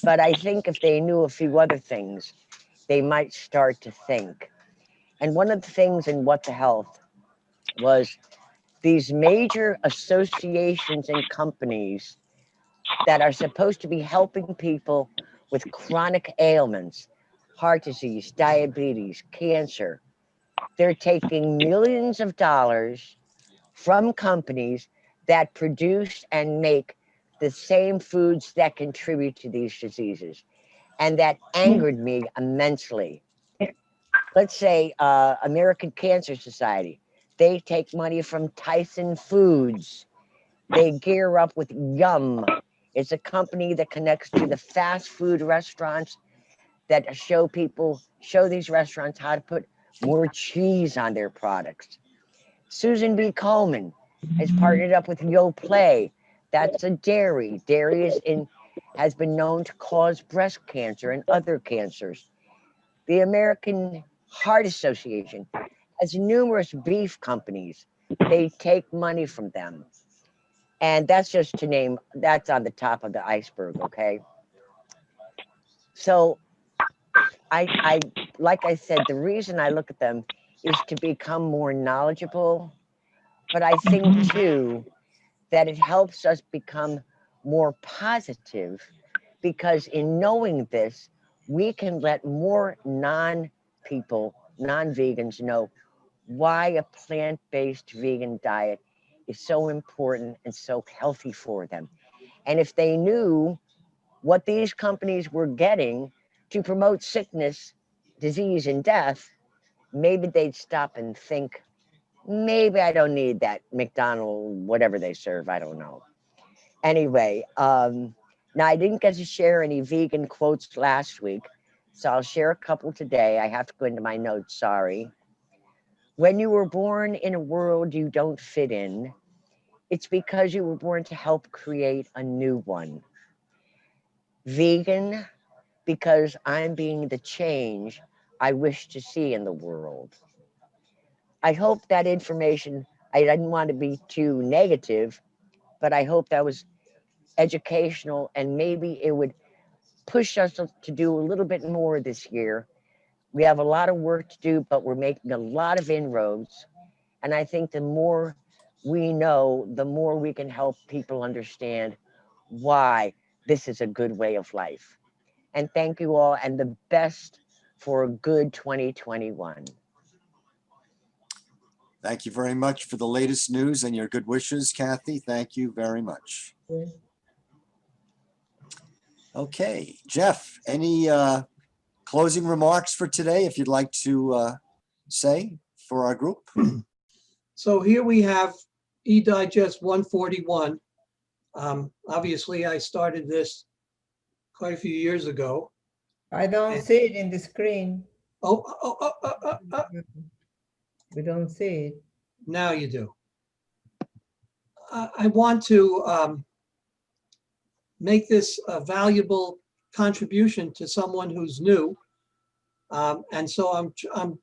But I think if they knew a few other things, they might start to think. And one of the things in What the Health was these major associations and companies that are supposed to be helping people with chronic ailments, heart disease, diabetes, cancer. They're taking millions of dollars from companies that produce and make the same foods that contribute to these diseases. And that angered me immensely. Let's say American Cancer Society, they take money from Tyson Foods. They gear up with Yum. It's a company that connects to the fast food restaurants that show these restaurants how to put more cheese on their products. Susan B. Komen has partnered up with YoPlay. That's a dairy. Dairy has been known to cause breast cancer and other cancers. The American Heart Association has numerous beef companies. They take money from them. And that's just to name, that's on the top of the iceberg, okay? So I like I said, the reason I look at them is to become more knowledgeable, but I think too that it helps us become more positive because in knowing this, we can let more non-people, non-vegans know why a plant-based vegan diet is so important and so healthy for them. And if they knew what these companies were getting to promote sickness, disease, and death, maybe they'd stop and think, maybe I don't need that McDonald's, whatever they serve, I don't know. Anyway, now I didn't get to share any vegan quotes last week, so I'll share a couple today. I have to go into my notes, sorry. When you were born in a world you don't fit in, it's because you were born to help create a new one. Vegan, because I'm being the change I wish to see in the world. I hope that information, I didn't want to be too negative, but I hope that was educational and maybe it would push us to do a little bit more this year. We have a lot of work to do, but we're making a lot of inroads. And I think the more we know, the more we can help people understand why this is a good way of life. And thank you all, and the best for a good 2021. Thank you very much for the latest news and your good wishes, Kathy. Thank you very much. Okay, Jeff, any closing remarks for today, if you'd like to say for our group? So here we have eDigest 141. Obviously, I started this quite a few years ago. I don't see it in the screen. Oh, We don't see it. now you do. I want to make this a valuable contribution to someone who's new. And so I'm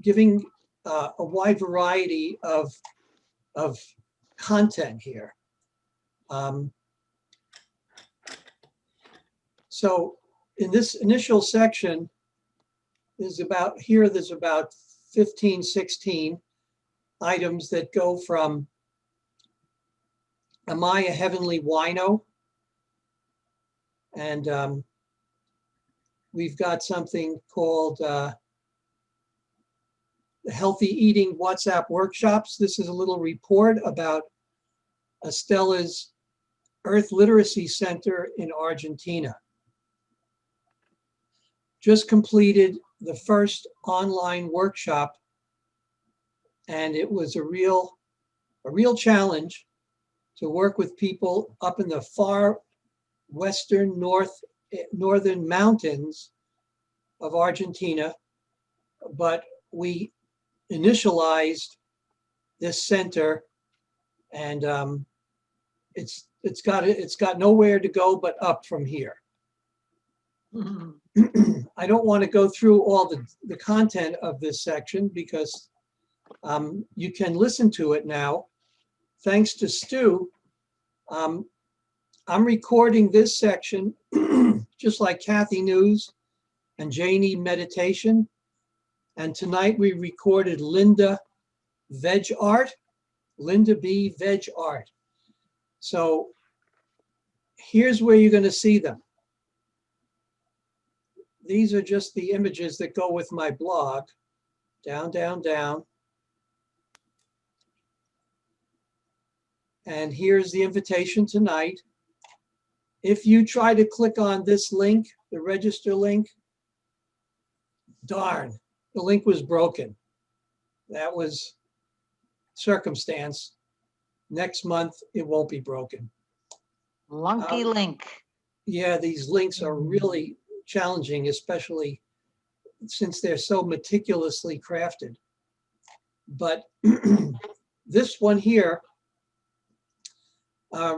giving a wide variety of content here. So in this initial section, there's about 15, 16 items that go from Am I a Heavenly Wino? And we've got something called Healthy Eating WhatsApp Workshops. This is a little report about Estella's Earth Literacy Center in Argentina. Just completed the first online workshop, and it was a real challenge to work with people up in the far western northern mountains of Argentina. But we initialized this center, and it's got nowhere to go but up from here. I don't want to go through all the content of this section because you can listen to it now. Thanks to Stu, I'm recording this section just like Kathy News and Janie Meditation. And tonight we recorded Linda Veg Art, Linda B. Veg Art. So here's where you're going to see them. These are just the images that go with my blog. Down, down, down. And here's the invitation tonight. If you try to click on this link, the register link, darn, the link was broken. That was circumstance. Next month, it won't be broken. Lunky link. Yeah, these links are really challenging, especially since they're so meticulously crafted. But this one here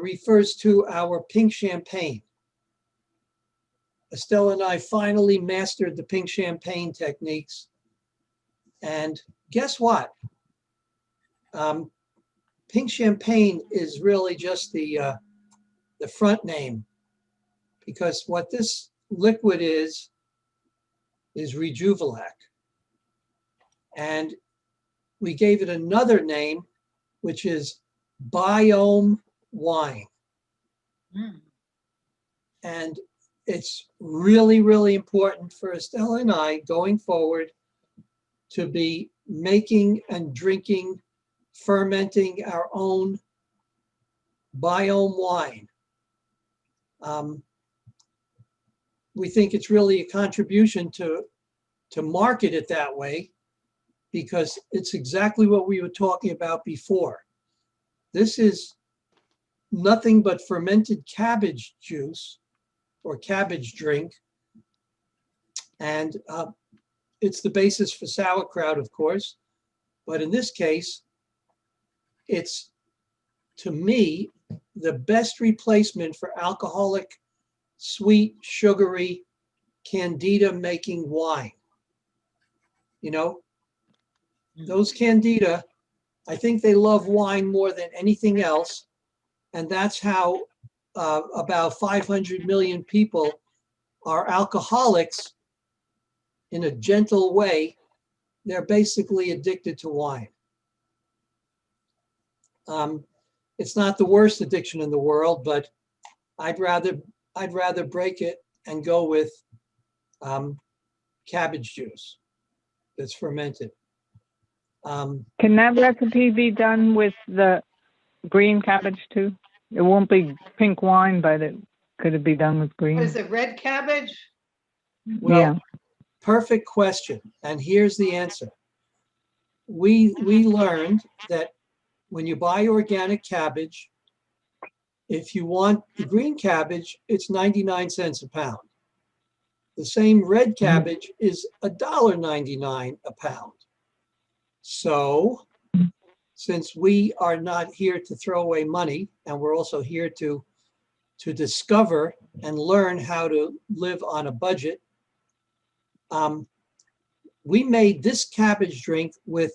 refers to our pink champagne. Estella and I finally mastered the pink champagne techniques. And guess what? Pink champagne is really just the front name, because what this liquid is Rejuvelac. And we gave it another name, which is Biome Wine. And it's really, really important for Estella and I going forward to be making and drinking, fermenting our own biome wine. We think it's really a contribution to market it that way, because it's exactly what we were talking about before. This is nothing but fermented cabbage juice or cabbage drink. And it's the basis for sauerkraut, of course. But in this case, it's, to me, the best replacement for alcoholic, sweet, sugary, candida making wine. You know, those candida, I think they love wine more than anything else. And that's how about 500 million people are alcoholics in a gentle way. They're basically addicted to wine. It's not the worst addiction in the world, but I'd rather break it and go with cabbage juice that's fermented. Can that recipe be done with the green cabbage too? It won't be pink wine, but could it be done with green? What is it, red cabbage? Well, Yeah. perfect question. And here's the answer. We learned that when you buy organic cabbage, if you want the green cabbage, it's 99 cents a pound. the same red cabbage is $1.99 a pound. So since we are not here to throw away money, and we're also here to discover and learn how to live on a budget, we made this cabbage drink with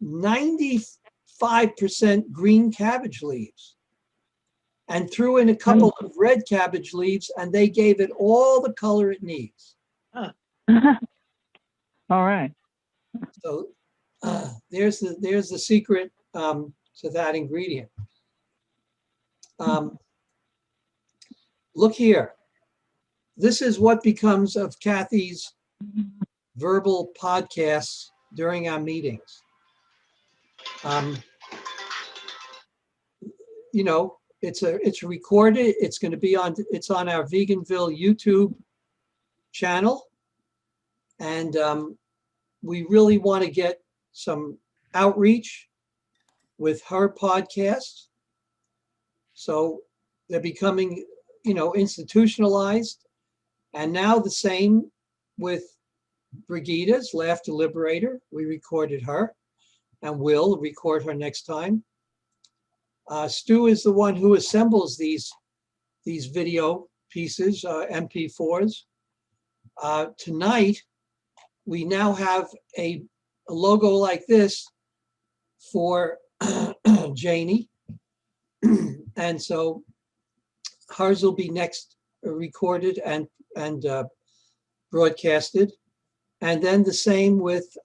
95% green cabbage leaves and threw in a couple of red cabbage leaves, and they gave it all the color it needs. All right. So there's the secret to that ingredient. Look here. This is what becomes of Kathy's verbal podcasts during our meetings. You know, it's recorded. It's going to be on our Veganville YouTube channel, and we really want to get some outreach with her podcasts. So they're becoming, you know, institutionalized. And now the same with Brigida's Laughter Liberator. We recorded her, and we'll record her next time. Stu is the one who assembles these video pieces, MP4s. Tonight, we now have a logo like this for Janie. And so hers will be next recorded and broadcasted. And then the same with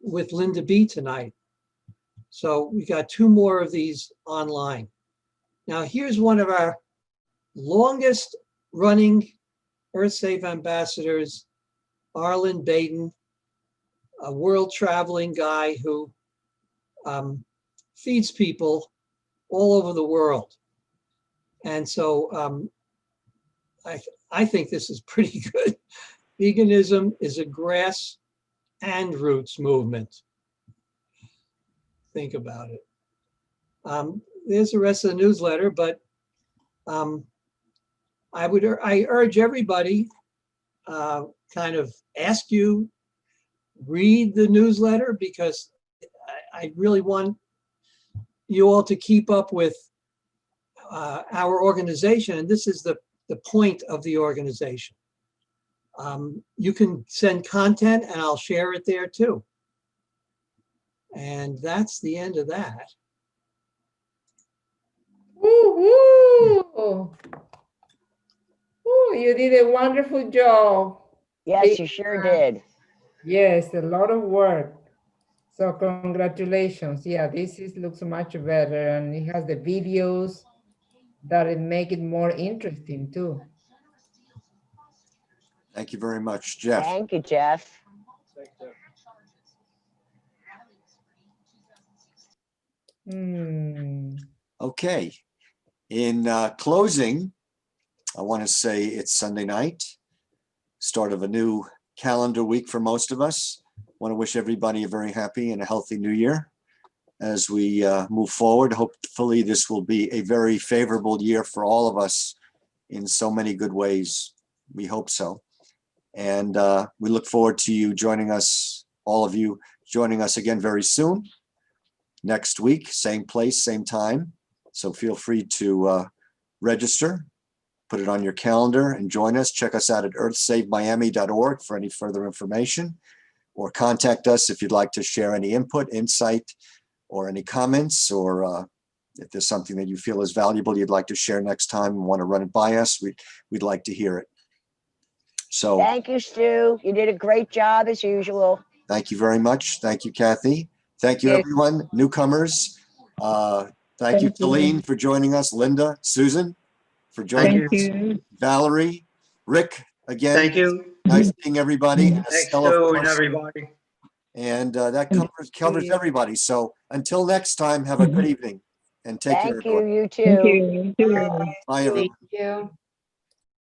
Linda B tonight. So we got 2 more of these online. Now here's one of our longest running EarthSave ambassadors, Arlen Baden, a world traveling guy who feeds people all over the world. And so I think this is pretty good. Veganism is a grass and roots movement. Think about it. There's the rest of the newsletter, but I urge everybody, kind of ask you, read the newsletter, because I really want you all to keep up with our organization. And this is the point of the organization. You can send content and I'll share it there too. And that's the end of that. Woo-hoo! Ooh, you did a wonderful job. Yes, you sure did. Yes, a lot of work. So congratulations. Yeah, looks much better, and it has the videos that make it more interesting too. Thank you very much, Jeff. Thank you, Jeff. Okay. In closing, I want to say it's Sunday night, start of a new calendar week for most of us. I want to wish everybody a very happy and a healthy new year as we move forward. Hopefully this will be a very favorable year for all of us in so many good ways. We hope so. And we look forward to you joining us, all of you joining us again very soon. Next week, same place, same time. So feel free to register, put it on your calendar and join us. Check us out at earthsavemiami.org for any further information, or contact us if you'd like to share any input, insight, or any comments, or if there's something that you feel is valuable you'd like to share next time and want to run it by us, we'd like to hear it. So thank you, Stu. You did a great job as usual. Thank you very much. Thank you, Kathy. Thank you, everyone, newcomers. Thank you, Celine, for joining us. Linda, Susan, for joining us. Valerie, Rick, again. Thank you. Nice seeing everybody. And Thanks, Estella, of Stu, and course. everybody. And that covers everybody. So until next time, have a good evening and take care. Thank you, you too. Bye, everyone. Thank you.